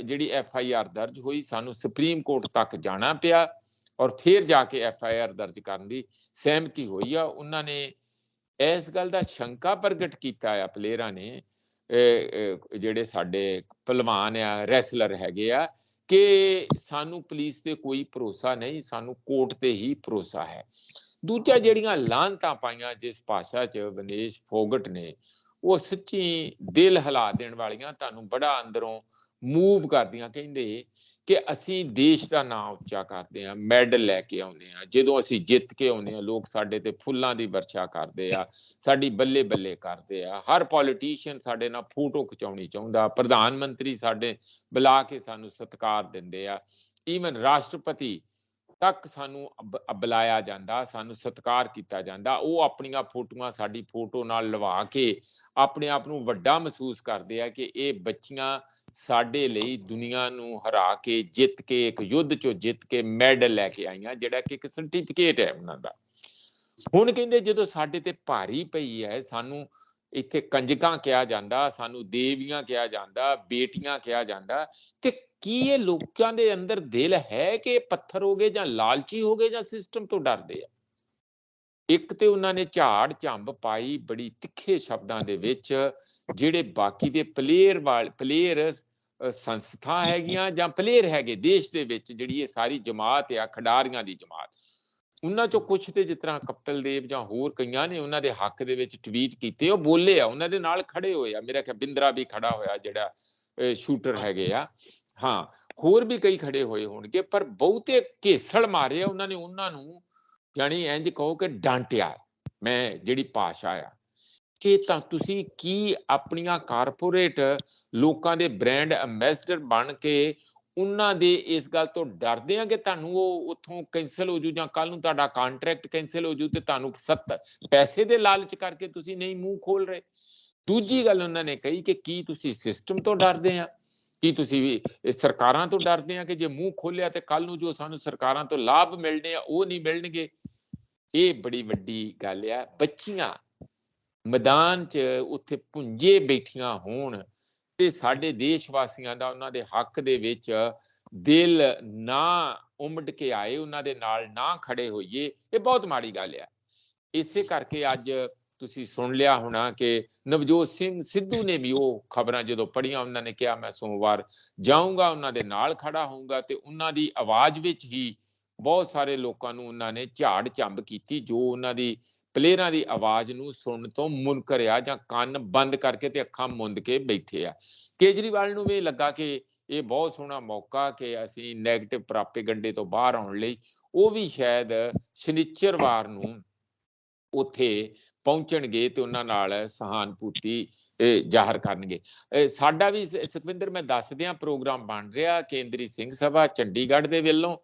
ਜਿਹੜੀ FIR ਦਰਜ ਹੋਈ। ਸਾਨੂੰ ਸੁਪਰੀਮ ਕੋਰਟ ਤੱਕ ਜਾਣਾ ਪਿਆ ਔਰ ਫਿਰ ਜਾ ਕੇ FIR ਦਰਜ ਕਰਨ ਦੀ ਸਹਿਮਤੀ ਹੋਈ ਆ। ਉਹਨਾਂ ਨੇ ਇਸ ਗੱਲ ਦਾ ਸ਼ੰਕਾ ਪ੍ਰਗਟ ਕੀਤਾ ਆ ਪਲੇਅਰਾਂ ਨੇ, ਜਿਹੜੇ ਸਾਡੇ ਪਹਿਲਵਾਨ ਆ, ਰੈਸਲਰ ਹੈਗੇ ਆ, ਕਿ ਸਾਨੂੰ ਪੁਲਿਸ ਤੇ ਕੋਈ ਭਰੋਸਾ ਨਹੀਂ, ਸਾਨੂੰ ਕੋਰਟ ਤੇ ਹੀ ਭਰੋਸਾ ਹੈ। ਦੂਜਾ, ਜਿਹੜੀਆਂ ਲਾਹਨਤਾਂ ਪਾਈਆਂ ਜਿਸ ਭਾਸ਼ਾ 'ਚ ਵਿਨੇਸ਼ ਫੋਗਟ ਨੇ, ਉਹ ਸੱਚੀ ਦਿਲ ਹਿਲਾ ਦੇਣ ਵਾਲੀਆਂ, ਤੁਹਾਨੂੰ ਬੜਾ ਅੰਦਰੋਂ ਮੂਵ ਕਰਦੀਆਂ। ਕਹਿੰਦੇ ਕਿ ਅਸੀਂ ਦੇਸ਼ ਦਾ ਨਾਂ ਉੱਚਾ ਕਰਦੇ ਹਾਂ, ਮੈਡਲ ਲੈ ਕੇ ਆਉਂਦੇ ਹਾਂ, ਜਦੋਂ ਅਸੀਂ ਜਿੱਤ ਕੇ ਆਉਂਦੇ ਹਾਂ ਲੋਕ ਸਾਡੇ ਤੇ ਫੁੱਲਾਂ ਦੀ ਵਰਸ਼ਾ ਕਰਦੇ ਆ, ਸਾਡੀ ਬੱਲੇ ਬੱਲੇ ਕਰਦੇ ਆ, ਹਰ ਪੋਲੀਟੀਸ਼ੀਅਨ ਸਾਡੇ ਨਾਲ ਫੋਟੋ ਖਿਚਾਉਣੀ ਚਾਹੁੰਦਾ, ਪ੍ਰਧਾਨ ਮੰਤਰੀ ਸਾਡੇ ਬੁਲਾ ਕੇ ਸਾਨੂੰ ਸਤਿਕਾਰ ਦਿੰਦੇ ਆ, ਈਵਨ ਰਾਸ਼ਟਰਪਤੀ ਤੱਕ ਸਾਨੂੰ ਬੁਲਾਇਆ ਜਾਂਦਾ, ਸਾਨੂੰ ਸਤਿਕਾਰ ਕੀਤਾ ਜਾਂਦਾ। ਉਹ ਆਪਣੀਆਂ ਫੋਟੋਆਂ ਸਾਡੀ ਫੋਟੋ ਨਾਲ ਲਵਾ ਕੇ ਆਪਣੇ ਆਪ ਨੂੰ ਵੱਡਾ ਮਹਿਸੂਸ ਕਰਦੇ ਆ ਕਿ ਇਹ ਬੱਚੀਆਂ ਸਾਡੇ ਲਈ ਦੁਨੀਆ ਨੂੰ ਹਰਾ ਕੇ, ਜਿੱਤ ਕੇ, ਇੱਕ ਯੁੱਧ ਚੋਂ ਜਿੱਤ ਕੇ ਮੈਡਲ ਲੈ ਕੇ ਆਈਆਂ, ਜਿਹੜਾ ਕਿ ਇੱਕ ਸਰਟੀਫਿਕੇਟ ਹੈ ਉਹਨਾਂ ਦਾ। ਹੁਣ ਕਹਿੰਦੇ ਜਦੋਂ ਸਾਡੇ ਤੇ ਭਾਰੀ ਪਈ ਹੈ, ਸਾਨੂੰ ਇੱਥੇ ਕੰਜਕਾਂ ਕਿਹਾ ਜਾਂਦਾ, ਸਾਨੂੰ ਦੇਵੀਆਂ ਕਿਹਾ ਜਾਂਦਾ, ਬੇਟੀਆਂ ਕਿਹਾ ਜਾਂਦਾ, ਤੇ ਕੀ ਇਹ ਲੋਕਾਂ ਦੇ ਅੰਦਰ ਦਿਲ ਹੈ ਕਿ ਪੱਥਰ ਹੋ ਗਏ ਜਾਂ ਲਾਲਚੀ ਹੋ ਗਏ ਜਾਂ ਸਿਸਟਮ ਤੋਂ ਡਰਦੇ ਆ? ਇੱਕ ਤੇ ਉਹਨਾਂ ਨੇ ਝਾੜ ਝੰਬ ਪਾਈ ਬੜੀ ਤਿੱਖੇ ਸ਼ਬਦਾਂ ਦੇ ਵਿੱਚ, ਜਿਹੜੇ ਬਾਕੀ ਦੇ ਪਲੇਅਰ ਸੰਸਥਾ ਹੈਗੀਆਂ ਜਾਂ ਪਲੇਅਰ ਹੈਗੇ ਦੇਸ਼ ਦੇ ਵਿੱਚ, ਜਿਹੜੀ ਇਹ ਸਾਰੀ ਜਮਾਤ ਆ, ਖਿਡਾਰੀਆਂ ਦੀ ਜਮਾਤ, ਉਹਨਾਂ ਚੋਂ ਕੁਛ ਤੇ ਜਿਸ ਤਰ੍ਹਾਂ ਕਪਿਲ ਦੇਵ ਜਾਂ ਹੋਰ ਕਈਆਂ ਨੇ ਉਹਨਾਂ ਦੇ ਹੱਕ ਦੇ ਵਿੱਚ ਟਵੀਟ ਕੀਤੇ, ਉਹ ਬੋਲੇ ਆ, ਉਹਨਾਂ ਦੇ ਨਾਲ ਖੜੇ ਹੋਏ ਆ। ਮੇਰਾ ਖਿਆਲ ਬਿੰਦਰਾ ਵੀ ਖੜਾ ਹੋਇਆ, ਜਿਹੜਾ ਸ਼ੂਟਰ ਹੈਗੇ ਆ, ਹਾਂ, ਹੋਰ ਵੀ ਕਈ ਖੜੇ ਹੋਏ ਹੋਣਗੇ, ਪਰ ਬਹੁਤੇ ਘੇਸਲ ਮਾਰੇ ਆ ਉਹਨਾਂ ਨੇ, ਉਹਨਾਂ ਨੂੰ ਜਾਣੀ ਇੰਜ ਕਹੋ ਕਿ ਡਾਂਟਿਆ। ਮੈਂ ਜਿਹੜੀ ਭਾਸ਼ਾ ਆ ਕਿ ਤਾਂ ਤੁਸੀਂ ਕੀ ਆਪਣੀਆਂ ਕਾਰਪੋਰੇਟ ਲੋਕਾਂ ਦੇ ਬ੍ਰਾਂਡ ਐਂਬੈਸਡਰ ਬਣ ਕੇ ਉਹਨਾਂ ਦੇ ਇਸ ਗੱਲ ਤੋਂ ਡਰਦੇ ਆ ਕਿ ਤੁਹਾਨੂੰ ਉਹ ਉੱਥੋਂ ਕੈਂਸਲ ਹੋ ਜੂ, ਜਾਂ ਕੱਲ ਨੂੰ ਤੁਹਾਡਾ ਕੰਟਰੈਕਟ ਕੈਂਸਲ ਹੋ ਜੂ, ਤੇ ਤੁਹਾਨੂੰ ਪੈਸੇ ਦੇ ਲਾਲਚ ਕਰਕੇ ਤੁਸੀਂ ਨਹੀਂ ਮੂੰਹ ਖੋਲ ਰਹੇ। ਦੂਜੀ ਗੱਲ ਉਹਨਾਂ ਨੇ ਕਹੀ ਕਿ ਕੀ ਤੁਸੀਂ ਸਿਸਟਮ ਤੋਂ ਡਰਦੇ ਆ, ਕੀ ਤੁਸੀਂ ਵੀ ਸਰਕਾਰਾਂ ਤੋਂ ਡਰਦੇ ਆ ਕਿ ਜੇ ਮੂੰਹ ਖੋਲਿਆ ਤੇ ਕੱਲ ਨੂੰ ਜੋ ਸਾਨੂੰ ਸਰਕਾਰਾਂ ਤੋਂ ਲਾਭ ਮਿਲਣੇ ਆ ਉਹ ਨਹੀਂ ਮਿਲਣਗੇ। ਇਹ ਬੜੀ ਵੱਡੀ ਗੱਲ ਆ। ਬੱਚੀਆਂ ਮੈਦਾਨ 'ਚ ਉੱਥੇ ਪੁੰਜੇ ਬੈਠੀਆਂ ਹੋਣ ਤੇ ਸਾਡੇ ਦੇਸ਼ ਵਾਸੀਆਂ ਦਾ ਉਹਨਾਂ ਦੇ ਹੱਕ ਦੇ ਵਿੱਚ ਦਿਲ ਨਾ ਉਮੜ ਕੇ ਆਏ, ਉਹਨਾਂ ਦੇ ਨਾਲ ਨਾ ਖੜੇ ਹੋਈਏ, ਇਹ ਬਹੁਤ ਮਾੜੀ ਗੱਲ ਆ। ਇਸੇ ਕਰਕੇ ਅੱਜ ਤੁਸੀਂ ਸੁਣ ਲਿਆ ਹੋਣਾ ਕਿ ਨਵਜੋਤ ਸਿੰਘ ਸਿੱਧੂ ਨੇ ਵੀ ਉਹ ਖਬਰਾਂ ਜਦੋਂ ਪੜ੍ਹੀਆਂ, ਉਹਨਾਂ ਨੇ ਕਿਹਾ ਮੈਂ ਸੋਮਵਾਰ ਜਾਊਂਗਾ, ਉਹਨਾਂ ਦੇ ਨਾਲ ਖੜਾ ਹੋਊਂਗਾ, ਤੇ ਉਹਨਾਂ ਦੀ ਆਵਾਜ਼ ਵਿੱਚ ਹੀ ਬਹੁਤ ਸਾਰੇ ਲੋਕਾਂ ਨੂੰ ਉਹਨਾਂ ਨੇ ਝਾੜ ਝੰਬ ਕੀਤੀ, ਜੋ ਉਹਨਾਂ ਦੀ ਪਲੇਅਰਾਂ ਦੀ ਆਵਾਜ਼ ਨੂੰ ਸੁਣਨ ਤੋਂ ਮੁਨਕਰ ਆ ਜਾਂ ਕੰਨ ਬੰਦ ਕਰਕੇ ਤੇ ਅੱਖਾਂ ਮੁੰਦ ਕੇ ਬੈਠੇ ਆ। ਕੇਜਰੀਵਾਲ ਨੂੰ ਵੀ ਲੱਗਾ ਕਿ ਇਹ ਬਹੁਤ ਸੋਹਣਾ ਮੌਕਾ ਕਿ ਅਸੀਂ ਨੈਗੇਟਿਵ ਪ੍ਰਾਪੇਗੰਡੇ ਤੋਂ ਬਾਹਰ ਆਉਣ ਲਈ, ਉਹ ਵੀ ਸ਼ਾਇਦ ਸ਼ਨੀਚਰਵਾਰ ਨੂੰ ਉੱਥੇ ਪਹੁੰਚਣਗੇ ਤੇ ਉਹਨਾਂ ਨਾਲ ਸਹਾਨੁਭੂਤੀ ਜ਼ਾਹਰ ਕਰਨਗੇ। ਸਾਡਾ ਵੀ ਸੁਖਵਿੰਦਰ ਮੈਂ ਦੱਸ ਦਿਆਂ ਪ੍ਰੋਗਰਾਮ ਬਣ ਰਿਹਾ ਕੇਂਦਰੀ ਸਿੰਘ ਸਭਾ ਚੰਡੀਗੜ੍ਹ ਦੇ ਵੱਲੋਂ।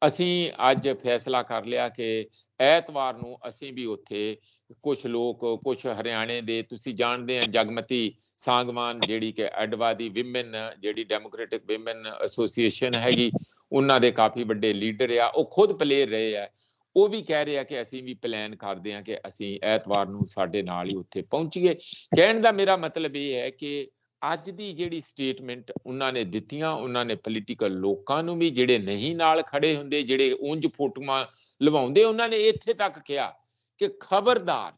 ਅਸੀਂ ਅੱਜ ਫੈਸਲਾ ਕਰ ਲਿਆ ਕਿ ਐਤਵਾਰ ਨੂੰ ਅਸੀਂ ਵੀ ਉੱਥੇ ਕੁਝ ਲੋਕ, ਕੁਝ ਹਰਿਆਣੇ ਦੇ, ਤੁਸੀਂ ਜਾਣਦੇ ਆ ਜਗਮਤੀ ਸਾਂਗਵਾਨ ਜਿਹੜੀ ਕਿ ਅਡਵਾ ਦੀ ਵਿਮਨ, ਜਿਹੜੀ ਡੈਮੋਕ੍ਰੈਟਿਕ ਵਿਮਨ ਐਸੋਸੀਏਸ਼ਨ ਹੈਗੀ, ਉਹਨਾਂ ਦੇ ਕਾਫੀ ਵੱਡੇ ਲੀਡਰ ਆ, ਉਹ ਖੁਦ ਪਲੇਅਰ ਰਹੇ ਆ, ਉਹ ਵੀ ਕਹਿ ਰਹੇ ਆ ਕਿ ਅਸੀਂ ਵੀ ਪਲਾਨ ਕਰਦੇ ਆ ਕਿ ਅਸੀਂ ਐਤਵਾਰ ਨੂੰ ਸਾਡੇ ਨਾਲ ਹੀ ਉੱਥੇ ਪਹੁੰਚੀਏ। ਕਹਿਣ ਦਾ ਮੇਰਾ ਮਤਲਬ ਇਹ ਹੈ ਕਿ ਅੱਜ ਦੀ ਜਿਹੜੀ ਸਟੇਟਮੈਂਟ ਉਹਨਾਂ ਨੇ ਦਿੱਤੀਆਂ, ਉਹਨਾਂ ਨੇ ਪੋਲੀਟੀਕਲ ਲੋਕਾਂ ਨੂੰ ਵੀ, ਜਿਹੜੇ ਨਹੀਂ ਨਾਲ ਖੜੇ ਹੁੰਦੇ, ਜਿਹੜੇ ਉਂਝ ਫੋਟੋਆਂ ਲਵਾਉਂਦੇ, ਉਹਨਾਂ ਨੇ ਇੱਥੇ ਤੱਕ ਕਿਹਾ ਕਿ ਖਬਰਦਾਰ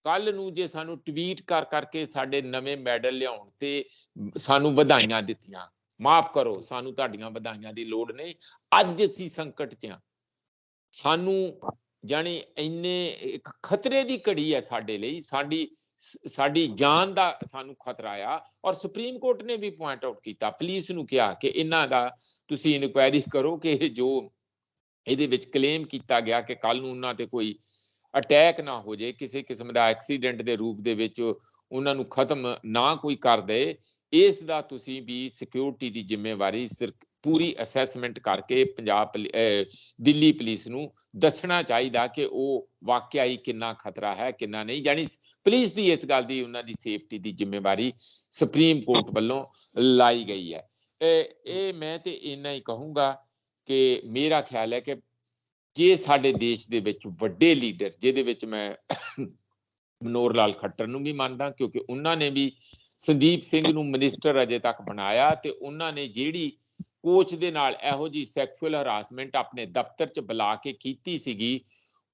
ਕੱਲ ਨੂੰ ਜੇ ਸਾਨੂੰ ਟਵੀਟ ਕਰ ਕਰਕੇ ਸਾਡੇ ਨਵੇਂ ਮੈਡਲ ਲਿਆਉਣ ਤੇ ਸਾਨੂੰ ਵਧਾਈਆਂ ਦਿੱਤੀਆਂ, ਮਾਫ ਕਰੋ, ਸਾਨੂੰ ਤੁਹਾਡੀਆਂ ਵਧਾਈਆਂ ਦੀ ਲੋੜ ਨਹੀਂ, ਅੱਜ ਅਸੀਂ ਸੰਕਟ 'ਚ ਆ, ਸਾਨੂੰ ਜਾਣੀ ਇੰਨੇ ਇੱਕ ਖਤਰੇ ਦੀ ਘੜੀ ਹੈ ਸਾਡੇ ਲਈ, ਸਾਡੀ ਜਾਨ ਦਾ ਸਾਨੂੰ ਖਤਰਾ ਆ। ਔਰ ਸੁਪਰੀਮ ਕੋਰਟ ਨੇ ਵੀ ਪੁਆਇੰਟ ਆਊਟ ਕੀਤਾ, ਪੁਲਿਸ ਨੂੰ ਕਿਹਾ ਕਿ ਇਹਨਾਂ ਦਾ ਤੁਸੀਂ ਇਨਕੁਆਇਰੀ ਕਰੋ ਕਿ ਜੋ ਇਹਦੇ ਵਿੱਚ ਕਲੇਮ ਕੀਤਾ ਗਿਆ ਕਿ ਕੱਲ ਨੂੰ ਉਹਨਾਂ ਤੇ ਕੋਈ ਅਟੈਕ ਨਾ ਹੋ ਜਾਏ, ਕਿਸੇ ਕਿਸਮ ਦਾ ਐਕਸੀਡੈਂਟ ਦੇ ਰੂਪ ਦੇ ਵਿੱਚ ਉਹਨਾਂ ਨੂੰ ਖਤਮ ਨਾ ਕੋਈ ਕਰ ਦੇ, ਇਸ ਦਾ ਤੁਸੀਂ ਵੀ ਸਿਕਿਉਰਿਟੀ ਦੀ ਜ਼ਿੰਮੇਵਾਰੀ ਪੂਰੀ ਅਸੈਸਮੈਂਟ ਕਰਕੇ ਦਿੱਲੀ ਪੁਲਿਸ ਨੂੰ ਦੱਸਣਾ ਚਾਹੀਦਾ ਕਿ ਉਹ ਵਾਕਿਆ ਹੀ ਕਿੰਨਾ ਖਤਰਾ ਹੈ ਕਿੰਨਾ ਨਹੀਂ। ਜਾਣੀ ਪੁਲਿਸ ਦੀ ਇਸ ਗੱਲ ਦੀ ਉਹਨਾਂ ਦੀ ਸੇਫਟੀ ਦੀ ਜ਼ਿੰਮੇਵਾਰੀ ਸੁਪਰੀਮ ਕੋਰਟ ਵੱਲੋਂ ਲਾਈ ਗਈ ਹੈ। ਇਹ ਮੈਂ ਤੇ ਇੰਨਾ ਹੀ ਕਹੂੰਗਾ ਕਿ ਮੇਰਾ ਖਿਆਲ ਹੈ ਕਿ ਜੇ ਸਾਡੇ ਦੇਸ਼ ਦੇ ਵਿੱਚ ਵੱਡੇ ਲੀਡਰ, ਜਿਹਦੇ ਵਿੱਚ ਮੈਂ ਮਨੋਹਰ ਲਾਲ ਖੱਟਰ ਨੂੰ ਵੀ ਮੰਨਦਾ ਕਿਉਂਕਿ ਉਹਨਾਂ ਨੇ ਵੀ ਸੰਦੀਪ ਸਿੰਘ ਨੂੰ ਮਿਨਿਸਟਰ ਅਜੇ ਤੱਕ ਬਣਾਇਆ ਤੇ ਉਹਨਾਂ ਨੇ ਜਿਹੜੀ ਕੋਚ ਦੇ ਨਾਲ ਇਹੋ ਜਿਹੀ ਸੈਕਸ਼ੂਅਲ ਹਰਾਸਮੈਂਟ ਆਪਣੇ ਦਫ਼ਤਰ 'ਚ ਬੁਲਾ ਕੇ ਕੀਤੀ ਸੀਗੀ,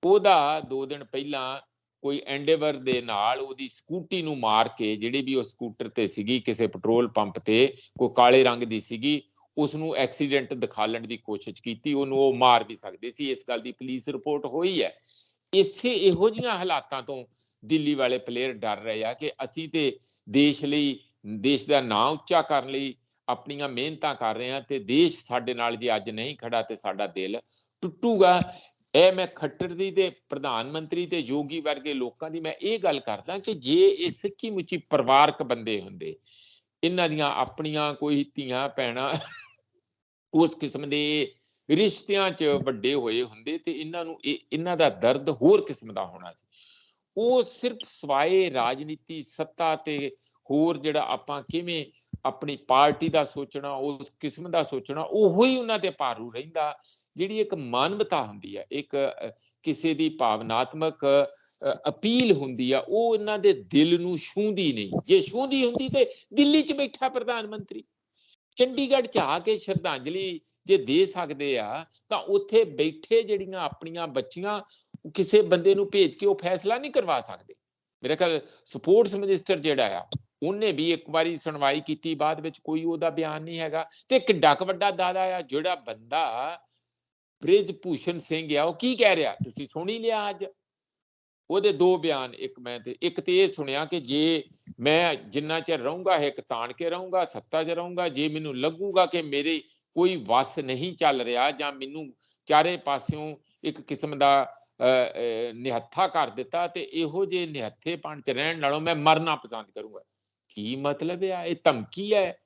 ਉਹਦਾ 2 ਦਿਨ ਪਹਿਲਾਂ ਕੋਈ ਐਂਡੇਵਰ ਦੇ ਨਾਲ ਉਹਦੀ ਸਕੂਟੀ ਨੂੰ ਮਾਰ ਕੇ, ਜਿਹੜੀ ਵੀ ਉਹ ਸਕੂਟਰ ਤੇ ਸੀਗੀ ਕਿਸੇ ਪੈਟਰੋਲ ਪੰਪ ਤੇ, ਕੋਈ ਕਾਲੇ ਰੰਗ ਦੀ ਸੀਗੀ, ਉਸਨੂੰ ਐਕਸੀਡੈਂਟ ਦਿਖਾਲਣ ਦੀ ਕੋਸ਼ਿਸ਼ ਕੀਤੀ। ਉਹਨੂੰ ਉਹ ਮਾਰ ਵੀ ਸਕਦੇ ਸੀ। ਇਸ ਗੱਲ ਦੀ ਪੁਲਿਸ ਰਿਪੋਰਟ ਹੋਈ ਹੈ। ਇਹੋ ਜਿਹੀਆਂ ਹਾਲਾਤਾਂ ਤੋਂ ਦਿੱਲੀ ਵਾਲੇ ਪਲੇਅਰ ਡਰ ਰਹੇ ਆ ਕਿ ਅਸੀਂ ਤੇ ਦੇਸ਼ ਲਈ, ਦੇਸ਼ ਦਾ ਨਾਂ ਉੱਚਾ ਕਰਨ ਲਈ ਆਪਣੀਆਂ ਮਿਹਨਤਾਂ ਕਰ ਰਹੇ ਹਾਂ ਤੇ ਦੇਸ਼ ਸਾਡੇ ਨਾਲ ਜੇ ਅੱਜ ਨਹੀਂ ਖੜਾ ਤੇ ਸਾਡਾ ਦਿਲ ਟੁੱਟੂਗਾ। ਇਹ ਮੈਂ ਖੱਟਰ ਦੀ ਤੇ ਪ੍ਰਧਾਨ ਮੰਤਰੀ ਤੇ ਯੋਗੀ ਵਰਗੇ ਲੋਕਾਂ ਦੀ ਮੈਂ ਇਹ ਗੱਲ ਕਰਦਾ ਕਿ ਜੇ ਇਹ ਸੱਚੀ ਮੁੱਚੀ ਪਰਿਵਾਰਕ ਬੰਦੇ ਹੁੰਦੇ, ਇਹਨਾਂ ਦੀਆਂ ਆਪਣੀਆਂ ਕੋਈ ਧੀਆਂ ਭੈਣਾਂ ਉਸ ਕਿਸਮ ਦੇ ਰਿਸ਼ਤਿਆਂ 'ਚ ਵੱਡੇ ਹੋਏ ਹੁੰਦੇ ਤੇ ਇਹਨਾਂ ਨੂੰ ਇਹਨਾਂ ਦਾ ਦਰਦ ਹੋਰ ਕਿਸਮ ਦਾ ਹੋਣਾ ਸੀ। ਉਹ ਸਿਰਫ ਸਵਾਏ ਰਾਜਨੀਤੀ, ਸੱਤਾ ਤੇ ਹੋਰ ਜਿਹੜਾ ਆਪਾਂ ਕਿਵੇਂ ਆਪਣੀ ਪਾਰਟੀ ਦਾ ਸੋਚਣਾ, ਉਸ ਕਿਸਮ ਦਾ ਸੋਚਣਾ, ਉਹੋ ਹੀ ਉਹਨਾਂ ਤੇ ਭਾਰੂ ਰਹਿੰਦਾ। ਜਿਹੜੀ ਇੱਕ ਮਾਨਵਤਾ ਹੁੰਦੀ ਹੈ, ਇੱਕ ਕਿਸੇ ਦੀ ਭਾਵਨਾਤਮਕ ਅਪੀਲ ਹੁੰਦੀ ਆ, ਉਹ ਇਹਨਾਂ ਦੇ ਦਿਲ ਨੂੰ ਛੂੰਹਦੀ ਨਹੀਂ। ਜੇ ਛੂੰਹਦੀ ਹੁੰਦੀ ਤੇ ਦਿੱਲੀ 'ਚ ਬੈਠਾ ਪ੍ਰਧਾਨ ਮੰਤਰੀ ਚੰਡੀਗੜ੍ਹ 'ਚ ਆ ਕੇ ਸ਼ਰਧਾਂਜਲੀ ਜੇ ਦੇ ਸਕਦੇ ਆ ਤਾਂ ਉੱਥੇ ਬੈਠੇ ਜਿਹੜੀਆਂ ਆਪਣੀਆਂ ਬੱਚੀਆਂ ਕਿਸੇ ਬੰਦੇ ਨੂੰ ਭੇਜ ਕੇ ਉਹ ਫੈਸਲਾ ਨਹੀਂ ਕਰਵਾ ਸਕਦੇ। ਮੇਰੇ ਖਿਆਲ ਸਪੋਰਟਸ ਮਿਨਿਸਟਰ ਜਿਹੜਾ ਆ ਉਹਨੇ ਵੀ ਇੱਕ ਵਾਰੀ ਸੁਣਵਾਈ ਕੀਤੀ, ਬਾਅਦ ਵਿੱਚ ਕੋਈ ਉਹਦਾ ਬਿਆਨ ਨਹੀਂ ਹੈਗਾ। ਤੇ ਕਿੱਡਾ ਕੁ ਵੱਡਾ ਦਾਦਾ ਆ ਜਿਹੜਾ ਬੰਦਾ ਬ੍ਰਿਜ ਭੂਸ਼ਣ ਸਿੰਘ ਆ, ਉਹ ਕੀ ਕਹਿ ਰਿਹਾ ਤੁਸੀਂ ਸੁਣ ਹੀ ਲਿਆ ਅੱਜ। ਉਹਦੇ 2 ਬਿਆਨ, ਇੱਕ ਤੇ ਇਹ ਸੁਣਿਆ ਕਿ ਜੇ ਮੈਂ ਜਿੰਨਾ ਚਿਰ ਰਹੂੰਗਾ ਇੱਕ ਤਾਣ ਕੇ ਰਹੂੰਗਾ, ਸੱਤਾ 'ਚ ਰਹੂੰਗਾ, ਜੇ ਮੈਨੂੰ ਲੱਗੂਗਾ ਕਿ ਮੇਰੇ ਕੋਈ ਵਸ ਨਹੀਂ ਚੱਲ ਰਿਹਾ ਜਾਂ ਮੈਨੂੰ ਚਾਰੇ ਪਾਸਿਓਂ ਇੱਕ ਕਿਸਮ ਦਾ ਨਿਹੱਥਾ ਕਰ ਦਿੱਤਾ ਤੇ ਇਹੋ ਜਿਹੇ ਨਿਹੱਥੇਪਣ 'ਚ ਰਹਿਣ ਨਾਲੋਂ ਮੈਂ ਮਰਨਾ ਪਸੰਦ ਕਰੂੰਗਾ। ਕੀ ਮਤਲਬ ਹੈ? ਇਹ ਧਮਕੀ ਹੈ,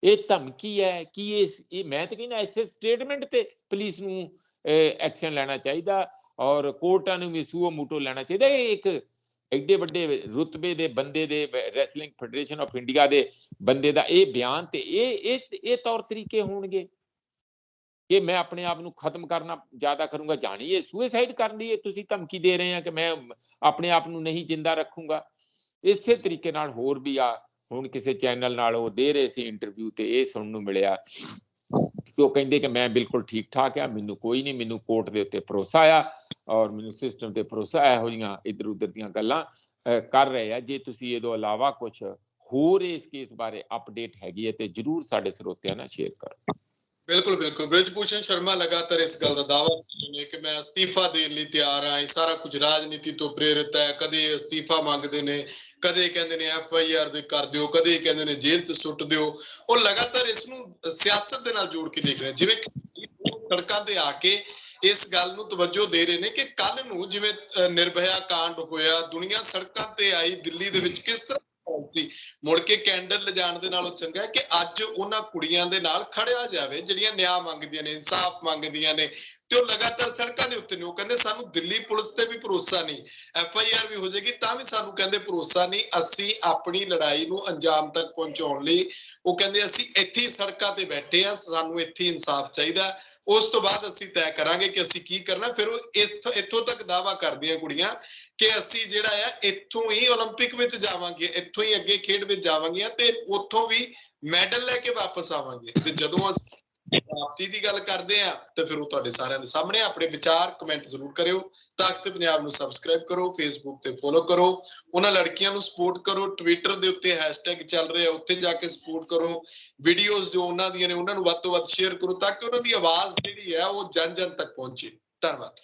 ਇਹ ਧਮਕੀ ਹੈ। ਕੀ ਇਹ ਮੈਂ ਤਾਂ ਕਹਿੰਦਾ ਇਸੇ ਸਟੇਟਮੈਂਟ ਤੇ ਪੁਲਿਸ ਨੂੰ ਐਕਸ਼ਨ ਲੈਣਾ ਚਾਹੀਦਾ ਔਰ ਕੋਰਟਾਂ ਨੂੰ ਵੀ ਸੂਓ ਮੂਟੋ ਲੈਣਾ ਚਾਹੀਦਾ। ਇਹ ਇੱਕ ਐਡੇ ਵੱਡੇ ਰੁਤਬੇ ਦੇ ਬੰਦੇ ਦੇ, ਰੈਸਲਿੰਗ ਫੈਡਰੇਸ਼ਨ ਆਫ ਇੰਡੀਆ ਦੇ ਬੰਦੇ ਦਾ ਇਹ ਬਿਆਨ ਤੇ ਇਹ ਤੌਰ ਤਰੀਕੇ ਹੋਣਗੇ ਕਿ ਮੈਂ ਆਪਣੇ ਆਪ ਨੂੰ ਖਤਮ ਕਰਨਾ ਜ਼ਿਆਦਾ ਕਰੂੰਗਾ। ਜਾਣੀਏ ਸੁਸਾਈਡ ਕਰਨ ਦੀ ਤੁਸੀਂ ਧਮਕੀ ਦੇ ਰਹੇ ਆ ਕਿ ਮੈਂ ਆਪਣੇ ਆਪ ਨੂੰ ਨਹੀਂ ਜਿੰਦਾ ਰੱਖੂੰਗਾ। ਇਸੇ ਤਰੀਕੇ ਨਾਲ ਹੋਰ ਵੀ ਆ, ਹੁਣ ਕਿਸੇ ਚੈਨਲ ਨਾਲ ਉਹ ਦੇ ਰਹੇ ਸੀ ਇੰਟਰਵਿਊ ਤੇ ਇਹ ਸੁਣਨ ਨੂੰ ਮਿਲਿਆ ਕਿ ਉਹ ਕਹਿੰਦੇ ਕਿ ਮੈਂ ਬਿਲਕੁਲ ਠੀਕ ਠਾਕ ਆ, ਮੈਨੂੰ ਕੋਈ ਨਹੀਂ, ਮੈਨੂੰ ਕੋਰਟ ਦੇ ਉੱਤੇ ਭਰੋਸਾ ਆ ਔਰ ਮੈਨੂੰ ਸਿਸਟਮ ਤੇ ਭਰੋਸਾ। ਇਹੋ ਜਿਹੀਆਂ ਇੱਧਰ ਉੱਧਰ ਦੀਆਂ ਗੱਲਾਂ ਕਰ ਰਹੇ ਆ। ਜੇ ਤੁਸੀਂ ਇਹਦੋਂ ਇਲਾਵਾ ਕੁਝ ਹੋਰ ਇਸ ਕੇਸ ਬਾਰੇ ਅਪਡੇਟ ਹੈਗੀ ਹੈ ਤੇ ਜਰੂਰ ਸਾਡੇ ਸਰੋਤਿਆਂ ਨਾਲ ਸ਼ੇਅਰ ਕਰੋ। ਬਿਲਕੁਲ ਬਿਲਕੁਲ। ਬ੍ਰਿਜ ਭੂਸ਼ਣ ਸ਼ਰਮਾ ਲਗਾਤਾਰ ਇਸ ਗੱਲ ਦਾ ਦਾਅਵਾ ਕਰਦੇ ਨੇ ਕਿ ਮੈਂ ਅਸਤੀਫਾ ਦੇਣ ਲਈ ਤਿਆਰ ਹਾਂ, ਇਹ ਸਾਰਾ ਕੁਝ ਰਾਜਨੀਤੀ ਤੋਂ ਪ੍ਰੇਰਿਤ ਹੈ। ਕਦੇ ਅਸਤੀਫਾ ਮੰਗਦੇ ਨੇ, ਕਦੇ ਕਹਿੰਦੇ ਨੇ FIR ਦੇ ਕਰ ਦਿਓ, ਕਦੇ ਕਹਿੰਦੇ ਨੇ ਜੇਲ੍ਹ 'ਚ ਸੁੱਟ ਦਿਓ। ਉਹ ਲਗਾਤਾਰ ਇਸ ਨੂੰ ਸਿਆਸਤ ਦੇ ਨਾਲ ਜੋੜ ਕੇ ਦੇਖ ਰਹੇ, ਜਿਵੇਂ ਸੜਕਾਂ ਤੇ ਆ ਕੇ ਇਸ ਗੱਲ ਨੂੰ ਤਵੱਜੋ ਦੇ ਰਹੇ ਨੇ ਕਿ ਕੱਲ ਨੂੰ ਜਿਵੇਂ ਨਿਰਭਇਆ ਕਾਂਡ ਹੋਇਆ, ਦੁਨੀਆ ਸੜਕਾਂ ਤੇ ਆਈ, ਦਿੱਲੀ ਦੇ ਵਿੱਚ ਕਿਸ ਤਰ੍ਹਾਂ ਸੀ, ਮੁੜ ਕੇ ਕੈਂਡਲ ਲਿਜਾਣ ਦੇ ਨਾਲੋਂ ਚੰਗਾ ਹੈ ਕਿ ਅੱਜ ਉਹਨਾਂ ਕੁੜੀਆਂ ਦੇ ਨਾਲ ਖੜਿਆ ਜਾਵੇ ਜਿਹੜੀਆਂ ਨਿਆਂ ਮੰਗਦੀਆਂ ਨੇ, ਇਨਸਾਫ ਮੰਗਦੀਆਂ ਨੇ ਤੇ ਉਹ ਲਗਾਤਾਰ ਸੜਕਾਂ ਦੇ ਉੱਤੇ ਨੇ। ਉਹ ਕਹਿੰਦੇ ਸਾਨੂੰ ਦਿੱਲੀ ਪੁਲਿਸ ਤੇ ਵੀ ਭਰੋਸਾ ਨਹੀਂ, FIR ਵੀ ਹੋ ਜਾਏਗੀ ਤਾਂ ਵੀ ਸਾਨੂੰ ਕਹਿੰਦੇ ਭਰੋਸਾ ਨਹੀਂ, ਅਸੀਂ ਆਪਣੀ ਲੜਾਈ ਨੂੰ ਅੰਜਾਮ ਤੱਕ ਪਹੁੰਚਾਉਣ ਲਈ ਉਹ ਕਹਿੰਦੇ ਅਸੀਂ ਇੱਥੇ ਸੜਕਾਂ ਤੇ ਬੈਠੇ ਆ, ਸਾਨੂੰ ਇੱਥੇ ਇਨਸਾਫ ਚਾਹੀਦਾ, ਉਸ ਤੋਂ ਬਾਅਦ ਅਸੀਂ ਤੈਅ ਕਰਾਂਗੇ ਕਿ ਅਸੀਂ ਕੀ ਕਰਨਾ। ਫਿਰ ਉਹ ਇੱਥੋਂ ਤੱਕ ਦਾਅਵਾ ਕਰਦੀਆਂ ਕੁੜੀਆਂ ਕਿ ਅਸੀਂ ਜਿਹੜਾ ਆ ਇੱਥੋਂ ਹੀ 올림픽 ਵਿੱਚ ਜਾਵਾਂਗੇ, ਇੱਥੋਂ ਹੀ ਅੱਗੇ ਖੇਡ ਵਿੱਚ ਜਾਵਾਂਗੇ ਤੇ ਉੱਥੋਂ ਵੀ ਮੈਡਲ ਲੈ ਕੇ ਵਾਪਸ ਆਵਾਂਗੇ। ਤੇ ਜਦੋਂ ਅਸੀਂ ਪ੍ਰਾਪਤੀ ਦੀ ਗੱਲ ਕਰਦੇ ਆ ਤੇ ਫਿਰ ਉਹ ਤੁਹਾਡੇ ਸਾਰਿਆਂ ਦੇ ਸਾਹਮਣੇ। ਆਪਣੇ ਵਿਚਾਰ ਕਮੈਂਟ ਜ਼ਰੂਰ ਕਰਿਓ। ਤਖਤ ਪੰਜਾਬ ਨੂੰ ਸਬਸਕ੍ਰਾਈਬ ਕਰੋ, ਫੇਸਬੁੱਕ ਤੇ ਫੋਲੋ ਕਰੋ, ਉਹਨਾਂ ਲੜਕੀਆਂ ਨੂੰ ਸਪੋਰਟ ਕਰੋ। ਟਵਿੱਟਰ ਦੇ ਉੱਤੇ ਹੈਸ਼ਟੈਗ ਚੱਲ ਰਿਹਾ, ਉੱਥੇ ਜਾ ਕੇ ਸਪੋਰਟ ਕਰੋ। ਵੀਡੀਓਜ਼ ਜੋ ਉਹਨਾਂ ਦੀਆਂ ਨੇ ਉਹਨਾਂ ਨੂੰ ਵੱਧ ਤੋਂ ਵੱਧ ਸ਼ੇਅਰ ਕਰੋ ਤਾਂ ਕਿ ਉਹਨਾਂ ਦੀ ਆਵਾਜ਼ ਜਿਹੜੀ ਹੈ ਉਹ ਜਨ ਜਨ ਤੱਕ ਪਹੁੰਚੇ। ਧੰਨਵਾਦ।